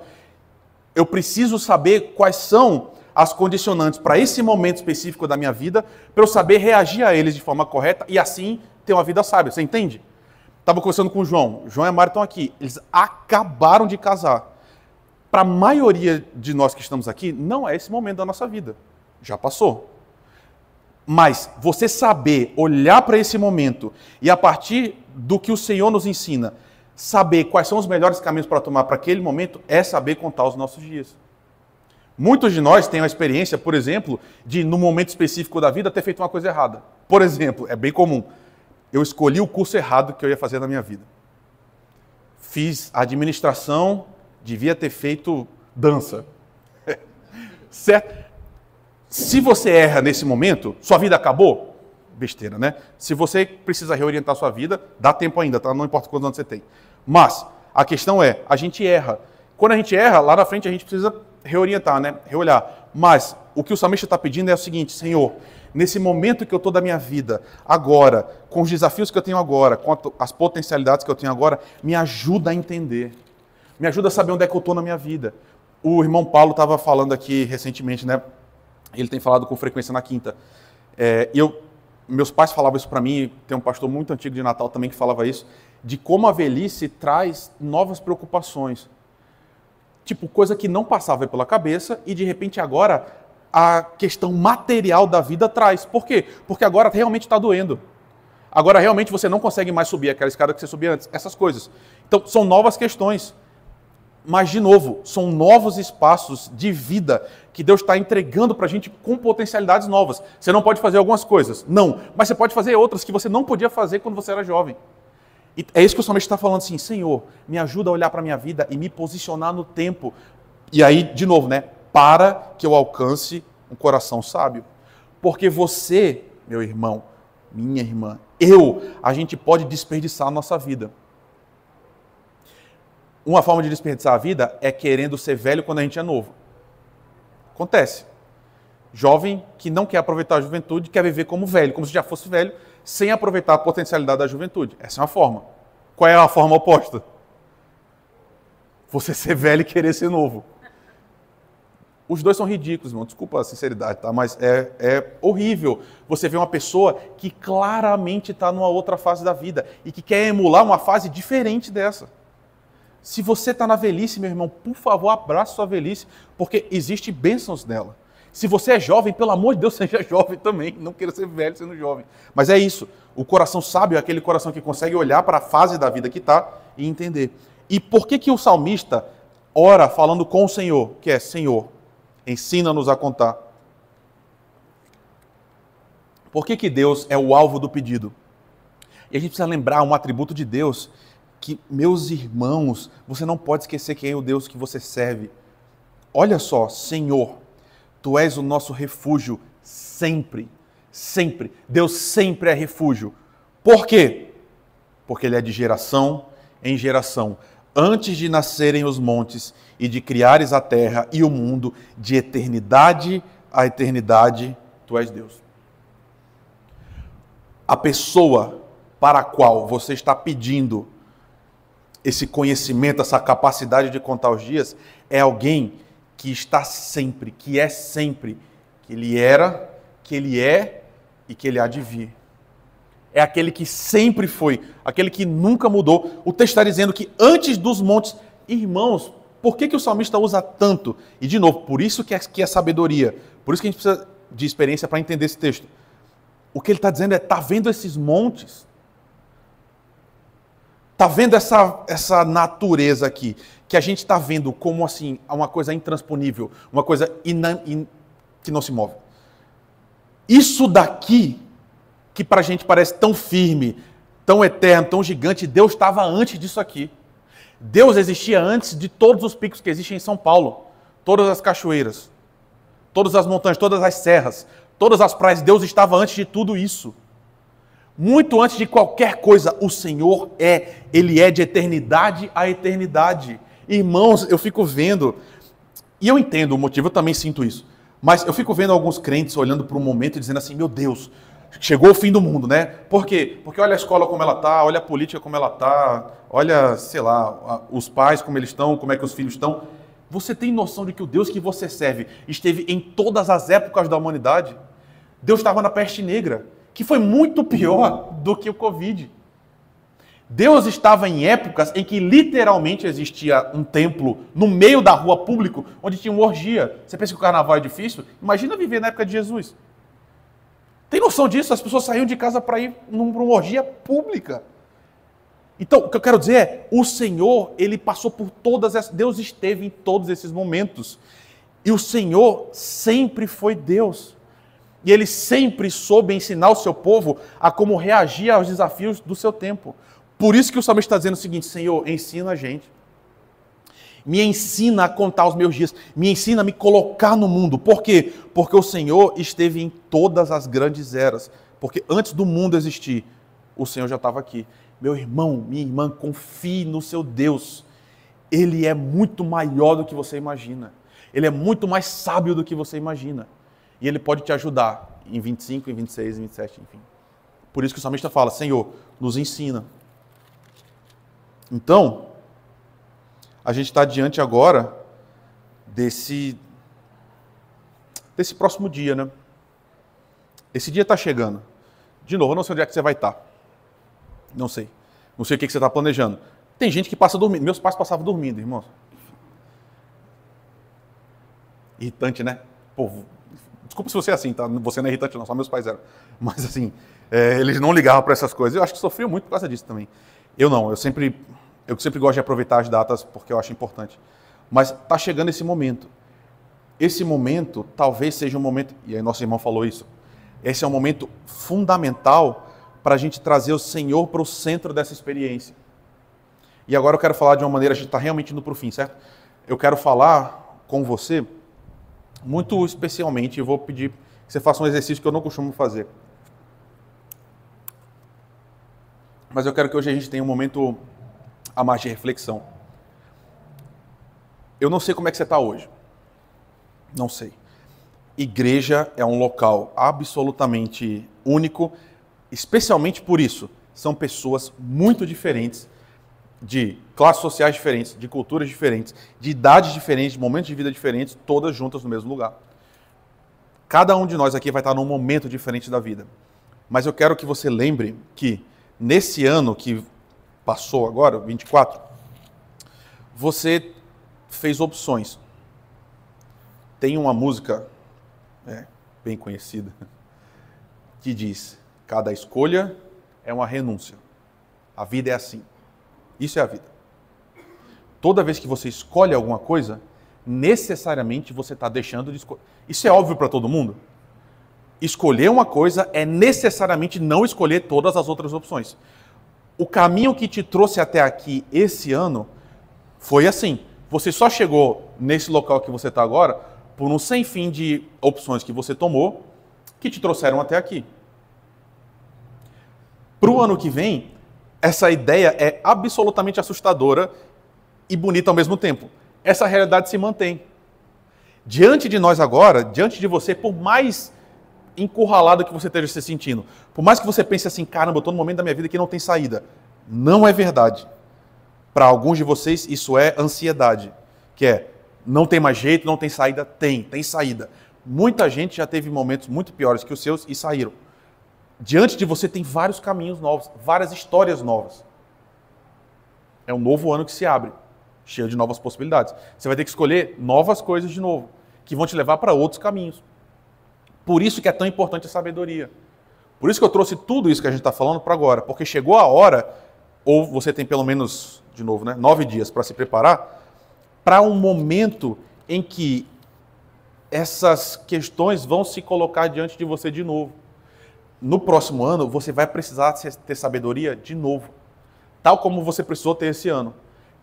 eu preciso saber quais são as condicionantes para esse momento específico da minha vida, para eu saber reagir a eles de forma correta e assim ter uma vida sábia. Você entende? Estava conversando com o João. João e a Mari estão aqui. Eles acabaram de casar. Para a maioria de nós que estamos aqui, não é esse momento da nossa vida. Já passou. Mas você saber olhar para esse momento e a partir do que o Senhor nos ensina, saber quais são os melhores caminhos para tomar para aquele momento, é saber contar os nossos dias. Muitos de nós têm a experiência, por exemplo, de, no momento específico da vida, ter feito uma coisa errada. Por exemplo, é bem comum. Eu escolhi o curso errado que eu ia fazer na minha vida. fiz administração, devia ter feito dança. Certo? Se você erra nesse momento, sua vida acabou? Besteira, né? Se você precisa reorientar sua vida, dá tempo ainda, tá? Não importa quantos anos você tem. Mas a questão é, a gente erra. Quando a gente erra, lá na frente a gente precisa reorientar, né? Reolhar. Mas o que o salmista está pedindo é o seguinte: Senhor, nesse momento que eu estou da minha vida, agora, com os desafios que eu tenho agora, com as potencialidades que eu tenho agora, me ajuda a entender. Me ajuda a saber onde é que eu estou na minha vida. O irmão Paulo estava falando aqui recentemente, né? Ele tem falado com frequência na quinta. Meus pais falavam isso para mim, tem um pastor muito antigo de Natal também que falava isso, de como a velhice traz novas preocupações. Tipo, coisa que não passava pela cabeça e de repente agora a questão material da vida traz. Por quê? Porque agora realmente está doendo. Agora realmente você não consegue mais subir aquela escada que você subia antes. Essas coisas. Então, são novas questões. Mas, de novo, são novos espaços de vida que Deus está entregando para a gente com potencialidades novas. Você não pode fazer algumas coisas? Não. Mas você pode fazer outras que você não podia fazer quando você era jovem. E é isso que o salmista está falando assim: Senhor, me ajuda a olhar para a minha vida e me posicionar no tempo. E aí, de novo, né? Para que eu alcance um coração sábio. Porque você, meu irmão, minha irmã, a gente pode desperdiçar a nossa vida. Uma forma de desperdiçar a vida é querendo ser velho quando a gente é novo. Acontece. Jovem que não quer aproveitar a juventude, quer viver como velho, como se já fosse velho, sem aproveitar a potencialidade da juventude. Essa é uma forma. Qual é a forma oposta? Você ser velho e querer ser novo. Os dois são ridículos, irmão. Desculpa a sinceridade, tá? Mas é horrível você ver uma pessoa que claramente está numa outra fase da vida e que quer emular uma fase diferente dessa. Se você está na velhice, meu irmão, por favor, abraça sua velhice, porque existem bênçãos nela. Se você é jovem, pelo amor de Deus, seja jovem também. Não queira ser velho sendo jovem. Mas é isso. O coração sábio é aquele coração que consegue olhar para a fase da vida que está e entender. E por que o salmista ora falando com o Senhor? Que é: Senhor, ensina-nos a contar. Por que Deus é o alvo do pedido? E a gente precisa lembrar um atributo de Deus que, meus irmãos, você não pode esquecer quem é o Deus que você serve. Olha só: Senhor, Tu és o nosso refúgio sempre, sempre. Deus sempre é refúgio. Por quê? Porque Ele é de geração em geração. Antes de nascerem os montes e de criares a terra e o mundo, de eternidade a eternidade, Tu és Deus. A pessoa para a qual você está pedindo esse conhecimento, essa capacidade de contar os dias, é alguém que está sempre, que é sempre, que Ele era, que Ele é e que Ele há de vir. É aquele que sempre foi, aquele que nunca mudou. O texto está dizendo que antes dos montes... Irmãos, por que o salmista usa tanto? E, de novo, por isso que é sabedoria. Por isso que a gente precisa de experiência para entender esse texto. O que ele está dizendo é: está vendo esses montes? Está vendo essa natureza aqui, que a gente está vendo como assim, uma coisa intransponível, uma coisa que não se move. Isso daqui, que para a gente parece tão firme, tão eterno, tão gigante, Deus estava antes disso aqui. Deus existia antes de todos os picos que existem em São Paulo, todas as cachoeiras, todas as montanhas, todas as serras, todas as praias. Deus estava antes de tudo isso. Muito antes de qualquer coisa, o Senhor Ele é de eternidade a eternidade. Irmãos, eu fico vendo, e eu entendo o motivo, eu também sinto isso, mas eu fico vendo alguns crentes olhando para um momento e dizendo assim: meu Deus, chegou o fim do mundo, né? Por quê? Porque olha a escola como ela está, olha a política como ela está, olha, sei lá, os pais como eles estão, como é que os filhos estão. Você tem noção de que o Deus que você serve esteve em todas as épocas da humanidade? Deus estava na peste negra, que foi muito pior do que o Covid. Deus estava em épocas em que literalmente existia um templo no meio da rua público, onde tinha uma orgia. Você pensa que o carnaval é difícil? Imagina viver na época de Jesus. Tem noção disso? As pessoas saíam de casa para ir para uma orgia pública. Então, o que eu quero dizer é: o Senhor, Ele passou por todas essas... Deus esteve em todos esses momentos. E o Senhor sempre foi Deus. E Ele sempre soube ensinar o seu povo a como reagir aos desafios do seu tempo. Por isso que o salmista está dizendo o seguinte: Senhor, ensina a gente. Me ensina a contar os meus dias. Me ensina a me colocar no mundo. Por quê? Porque o Senhor esteve em todas as grandes eras. Porque antes do mundo existir, o Senhor já estava aqui. Meu irmão, minha irmã, confie no seu Deus. Ele é muito maior do que você imagina. Ele é muito mais sábio do que você imagina. E Ele pode te ajudar em 25, em 26, em 27, enfim. Por isso que o salmista fala: Senhor, nos ensina. Então, a gente está diante agora desse próximo dia, né? Esse dia está chegando. De novo, eu não sei onde é que você vai estar. Não sei. Não sei o que você está planejando. Tem gente que passa dormindo. Meus pais passavam dormindo, irmãos. Irritante, né? Pô, desculpa se você é assim, tá? Você não é irritante não, só meus pais eram. Mas assim, eles não ligavam para essas coisas. Eu acho que sofriam muito por causa disso também. Eu não, eu sempre gosto de aproveitar as datas porque eu acho importante. Mas está chegando esse momento. Esse momento talvez seja um momento, e aí nosso irmão falou isso, esse é um momento fundamental para a gente trazer o Senhor para o centro dessa experiência. E agora eu quero falar de uma maneira, a gente está realmente indo para o fim, certo? Eu quero falar com você, muito especialmente, eu vou pedir que você faça um exercício que eu não costumo fazer. Mas eu quero que hoje a gente tenha um momento a mais de reflexão. Eu não sei como é que você está hoje. Não sei. Igreja é um local absolutamente único, especialmente por isso. São pessoas muito diferentes, de classes sociais diferentes, de culturas diferentes, de idades diferentes, de momentos de vida diferentes, todas juntas no mesmo lugar. Cada um de nós aqui vai estar num momento diferente da vida. Mas eu quero que você lembre que nesse ano que passou agora, 24, você fez opções. Tem uma música bem conhecida que diz: cada escolha é uma renúncia. A vida é assim. Isso é a vida. Toda vez que você escolhe alguma coisa, necessariamente você está deixando de escolher. Isso é óbvio para todo mundo. Escolher uma coisa é necessariamente não escolher todas as outras opções. O caminho que te trouxe até aqui esse ano foi assim. Você só chegou nesse local que você está agora por um sem fim de opções que você tomou que te trouxeram até aqui. Para o ano que vem, essa ideia é absolutamente assustadora e bonita ao mesmo tempo. Essa realidade se mantém. Diante de nós agora, diante de você, por mais encurralado que você esteja se sentindo, por mais que você pense assim: caramba, eu estou num momento da minha vida que não tem saída. Não é verdade. Para alguns de vocês, isso é ansiedade, que é, não tem mais jeito, não tem saída. Tem saída. Muita gente já teve momentos muito piores que os seus e saíram. Diante de você tem vários caminhos novos, várias histórias novas. É um novo ano que se abre, cheio de novas possibilidades. Você vai ter que escolher novas coisas de novo, que vão te levar para outros caminhos. Por isso que é tão importante a sabedoria. Por isso que eu trouxe tudo isso que a gente está falando para agora, porque chegou a hora, ou você tem pelo menos, de novo, 9 dias para se preparar, para um momento em que essas questões vão se colocar diante de você de novo. No próximo ano, você vai precisar ter sabedoria de novo, tal como você precisou ter esse ano.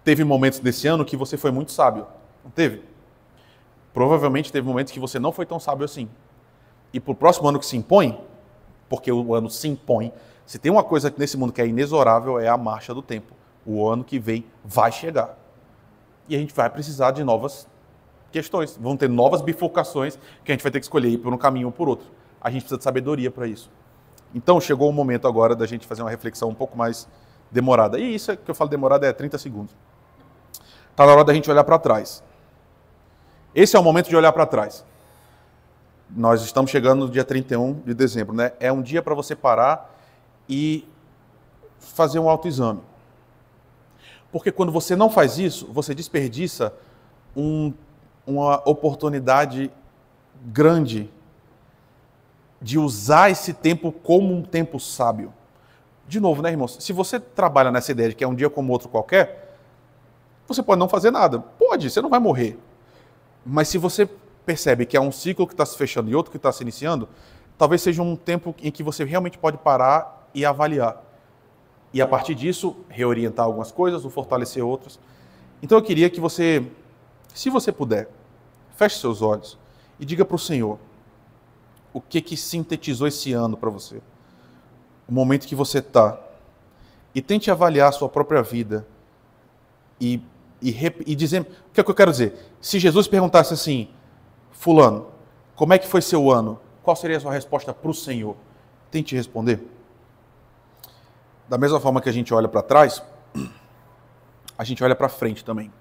Teve momentos desse ano que você foi muito sábio, não teve? Provavelmente teve momentos que você não foi tão sábio assim. E para o próximo ano que se impõe, porque o ano se impõe, se tem uma coisa nesse mundo que é inexorável, é a marcha do tempo. O ano que vem vai chegar. E a gente vai precisar de novas questões. Vão ter novas bifurcações que a gente vai ter que escolher ir por um caminho ou por outro. A gente precisa de sabedoria para isso. Então chegou o momento agora da gente fazer uma reflexão um pouco mais demorada. E isso que eu falo demorada é 30 segundos. Está na hora da gente olhar para trás. Esse é o momento de olhar para trás. Nós estamos chegando no dia 31 de dezembro, né? É um dia para você parar e fazer um autoexame. Porque quando você não faz isso, você desperdiça uma oportunidade grande de usar esse tempo como um tempo sábio. De novo, né, irmãos? Se você trabalha nessa ideia de que é um dia como outro qualquer, você pode não fazer nada. Pode, você não vai morrer. Mas se você percebe que é um ciclo que está se fechando e outro que está se iniciando, talvez seja um tempo em que você realmente pode parar e avaliar. e a partir disso, reorientar algumas coisas ou fortalecer outras. Então eu queria que você, se você puder, feche seus olhos e diga para o Senhor o que sintetizou esse ano para você. O momento que você está. E tente avaliar a sua própria vida e dizer... O que é que eu quero dizer? Se Jesus perguntasse assim, fulano, como é que foi seu ano? Qual seria a sua resposta para o Senhor? Tente responder. Da mesma forma que a gente olha para trás, a gente olha para frente também.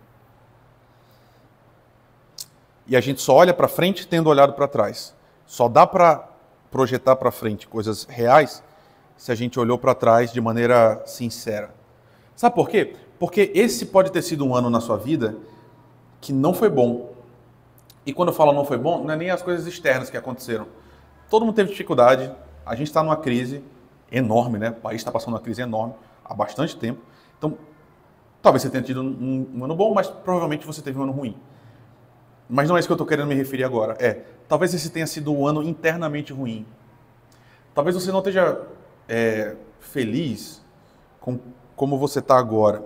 E a gente só olha para frente tendo olhado para trás. Só dá para projetar para frente coisas reais se a gente olhou para trás de maneira sincera. Sabe por quê? Porque esse pode ter sido um ano na sua vida que não foi bom. E quando eu falo não foi bom, não é nem as coisas externas que aconteceram. Todo mundo teve dificuldade, a gente está numa crise enorme, né? O país está passando uma crise enorme há bastante tempo. Então, talvez você tenha tido um ano bom, mas provavelmente você teve um ano ruim. Mas não é isso que eu estou querendo me referir agora. Talvez esse tenha sido um ano internamente ruim. Talvez você não esteja feliz com como você está agora.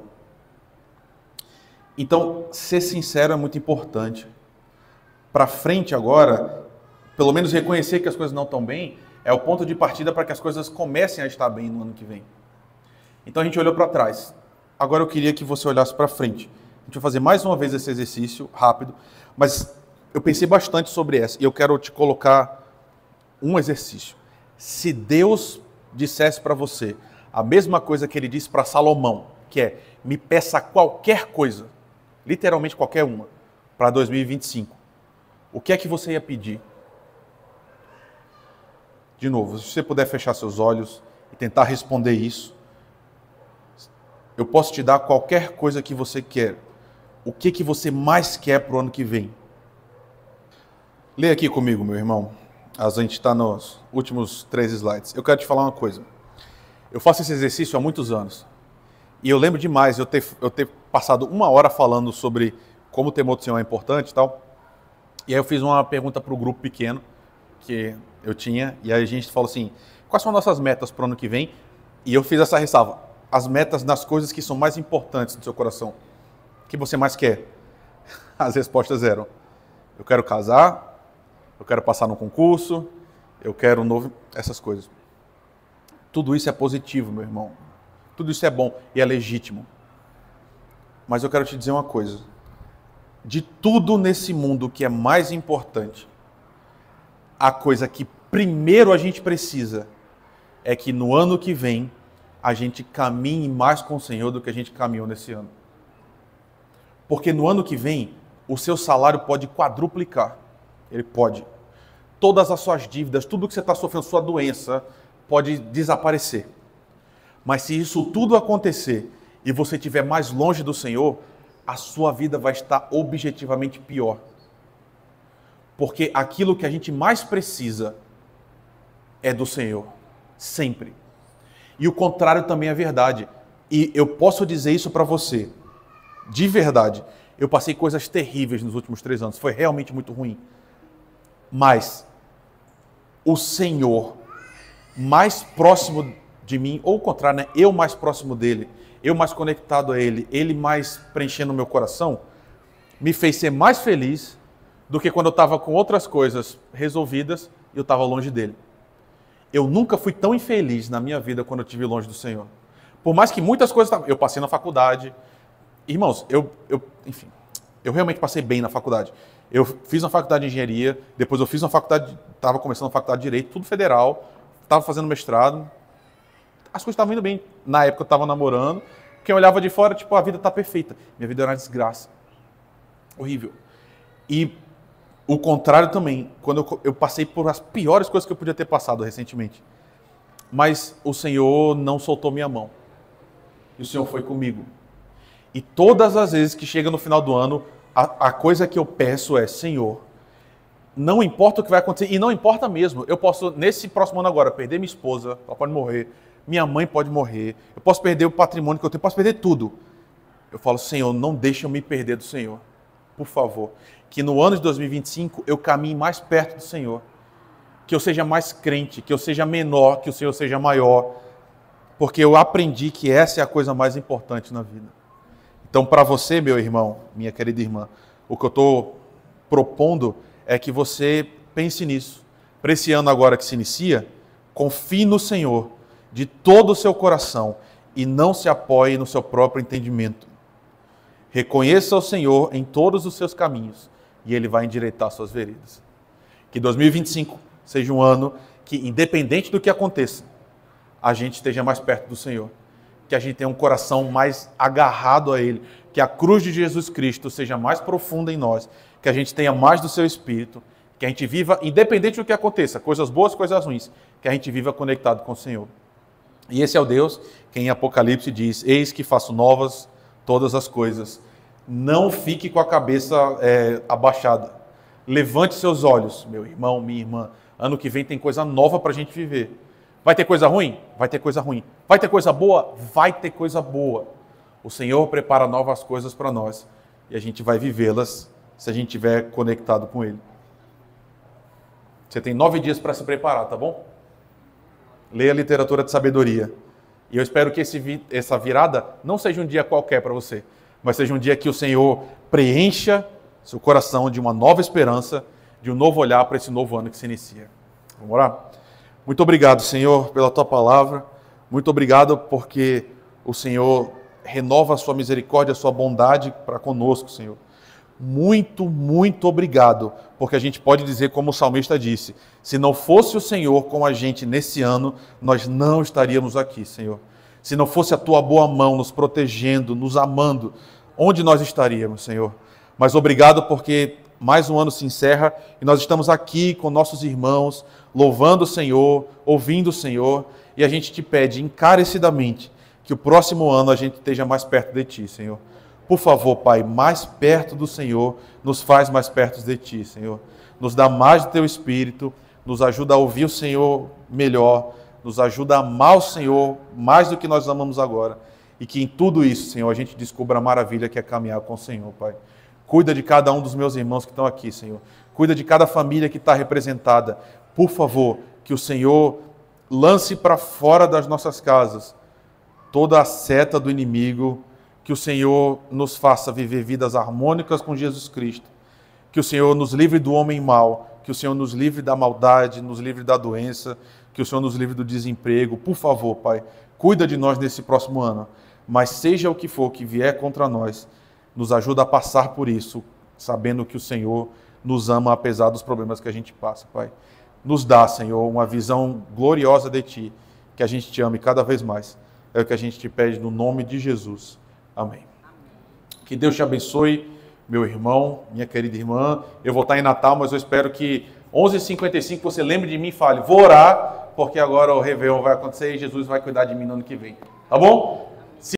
Então, ser sincero é muito importante. Para frente agora, pelo menos reconhecer que as coisas não estão bem, é o ponto de partida para que as coisas comecem a estar bem no ano que vem. Então a gente olhou para trás. Agora eu queria que você olhasse para frente. A gente vai fazer mais uma vez esse exercício rápido, mas eu pensei bastante sobre essa e eu quero te colocar um exercício. Se Deus dissesse para você a mesma coisa que ele disse para Salomão, que é, me peça qualquer coisa, literalmente qualquer uma, para 2025, o que é que você ia pedir? De novo, se você puder fechar seus olhos e tentar responder isso, eu posso te dar qualquer coisa que você quer. O que você mais quer para o ano que vem? Leia aqui comigo, meu irmão. A gente está nos últimos 3 slides. Eu quero te falar uma coisa. Eu faço esse exercício há muitos anos. E eu lembro demais eu ter passado 1 hora falando sobre como o temor do Senhor é importante e tal. E aí eu fiz uma pergunta para o grupo pequeno que eu tinha. E aí a gente falou assim, quais são as nossas metas para o ano que vem? E eu fiz essa ressalva. As metas nas coisas que são mais importantes no seu coração. O que você mais quer? As respostas eram, eu quero casar, eu quero passar no concurso, eu quero um novo... Essas coisas. Tudo isso é positivo, meu irmão. Tudo isso é bom e é legítimo. Mas eu quero te dizer uma coisa. De tudo nesse mundo que é mais importante, a coisa que primeiro a gente precisa é que no ano que vem a gente caminhe mais com o Senhor do que a gente caminhou nesse ano. Porque no ano que vem, o seu salário pode quadruplicar. Ele pode. Todas as suas dívidas, tudo que você está sofrendo, sua doença, pode desaparecer. Mas se isso tudo acontecer e você estiver mais longe do Senhor, a sua vida vai estar objetivamente pior. Porque aquilo que a gente mais precisa é do Senhor. Sempre. E o contrário também é verdade. E eu posso dizer isso para você. De verdade. Eu passei coisas terríveis nos últimos 3 anos. Foi realmente muito ruim. Mas o Senhor mais próximo de mim, ou o contrário, né? Eu mais próximo dele, eu mais conectado a ele, ele mais preenchendo o meu coração, me fez ser mais feliz do que quando eu estava com outras coisas resolvidas e eu estava longe dele. Eu nunca fui tão infeliz na minha vida quando eu estive longe do Senhor. Por mais que muitas coisas... Eu passei na faculdade. Irmãos, enfim, eu realmente passei bem na faculdade. Eu fiz uma faculdade de engenharia, depois eu fiz uma faculdade... Estava começando a faculdade de Direito, tudo federal. Estava fazendo mestrado. As coisas estavam indo bem. Na época eu estava namorando. Quem olhava de fora, tipo, a vida está perfeita. Minha vida era uma desgraça. Horrível. E o contrário também, quando eu passei por as piores coisas que eu podia ter passado recentemente. Mas o Senhor não soltou minha mão. E o Senhor foi comigo. E todas as vezes que chega no final do ano, a coisa que eu peço é, Senhor, não importa o que vai acontecer, e não importa mesmo, eu posso, nesse próximo ano agora, perder minha esposa, ela pode morrer, minha mãe pode morrer, eu posso perder o patrimônio que eu tenho, posso perder tudo. Eu falo, Senhor, não deixa eu me perder do Senhor. Por favor, que no ano de 2025 eu caminhe mais perto do Senhor. Que eu seja mais crente, que eu seja menor, que o Senhor seja maior. porque eu aprendi que essa é a coisa mais importante na vida. Então, para você, meu irmão, minha querida irmã, o que eu estou propondo é que você pense nisso. Para esse ano agora que se inicia, confie no Senhor de todo o seu coração e não se apoie no seu próprio entendimento. Reconheça o Senhor em todos os seus caminhos e Ele vai endireitar suas veredas. Que 2025 seja um ano que, independente do que aconteça, a gente esteja mais perto do Senhor. Que a gente tenha um coração mais agarrado a Ele. Que a cruz de Jesus Cristo seja mais profunda em nós. Que a gente tenha mais do Seu Espírito. Que a gente viva, independente do que aconteça, coisas boas, coisas ruins, que a gente viva conectado com o Senhor. E esse é o Deus que em Apocalipse diz: eis que faço novas todas as coisas. Não fique com a cabeça abaixada. Levante seus olhos, meu irmão, minha irmã. Ano que vem tem coisa nova para a gente viver. Vai ter coisa ruim? Vai ter coisa ruim. Vai ter coisa boa? Vai ter coisa boa. O Senhor prepara novas coisas para nós e a gente vai vivê-las se a gente estiver conectado com Ele. Você tem 9 dias para se preparar, tá bom? Leia a literatura de sabedoria. E eu espero que essa virada não seja um dia qualquer para você, mas seja um dia que o Senhor preencha seu coração de uma nova esperança, de um novo olhar para esse novo ano que se inicia. Vamos orar? Muito obrigado, Senhor, pela Tua palavra. Muito obrigado porque o Senhor renova a Sua misericórdia, a Sua bondade para conosco, Senhor. Muito, muito obrigado, porque a gente pode dizer, como o salmista disse, se não fosse o Senhor com a gente nesse ano, nós não estaríamos aqui, Senhor. Se não fosse a Tua boa mão nos protegendo, nos amando, onde nós estaríamos, Senhor? Mas obrigado porque mais um ano se encerra e nós estamos aqui com nossos irmãos, louvando o Senhor, ouvindo o Senhor, e a gente te pede encarecidamente que o próximo ano a gente esteja mais perto de Ti, Senhor. Por favor, Pai, mais perto do Senhor, nos faz mais perto de Ti, Senhor. Nos dá mais do Teu Espírito, nos ajuda a ouvir o Senhor melhor, nos ajuda a amar o Senhor mais do que nós amamos agora. E que em tudo isso, Senhor, a gente descubra a maravilha que é caminhar com o Senhor, Pai. Cuida de cada um dos meus irmãos que estão aqui, Senhor. Cuida de cada família que está representada. Por favor, que o Senhor lance para fora das nossas casas toda a seta do inimigo, que o Senhor nos faça viver vidas harmônicas com Jesus Cristo, que o Senhor nos livre do homem mau, que o Senhor nos livre da maldade, nos livre da doença, que o Senhor nos livre do desemprego. Por favor, Pai, cuida de nós nesse próximo ano, mas seja o que for que vier contra nós, nos ajuda a passar por isso, sabendo que o Senhor nos ama apesar dos problemas que a gente passa, Pai. Nos dá, Senhor, uma visão gloriosa de Ti, que a gente te ame cada vez mais. É o que a gente te pede no nome de Jesus. Amém. Que Deus te abençoe, meu irmão, minha querida irmã. Eu vou estar em Natal, mas eu espero que 11h55 você lembre de mim e fale: vou orar, porque agora o Réveillon vai acontecer e Jesus vai cuidar de mim no ano que vem. Tá bom?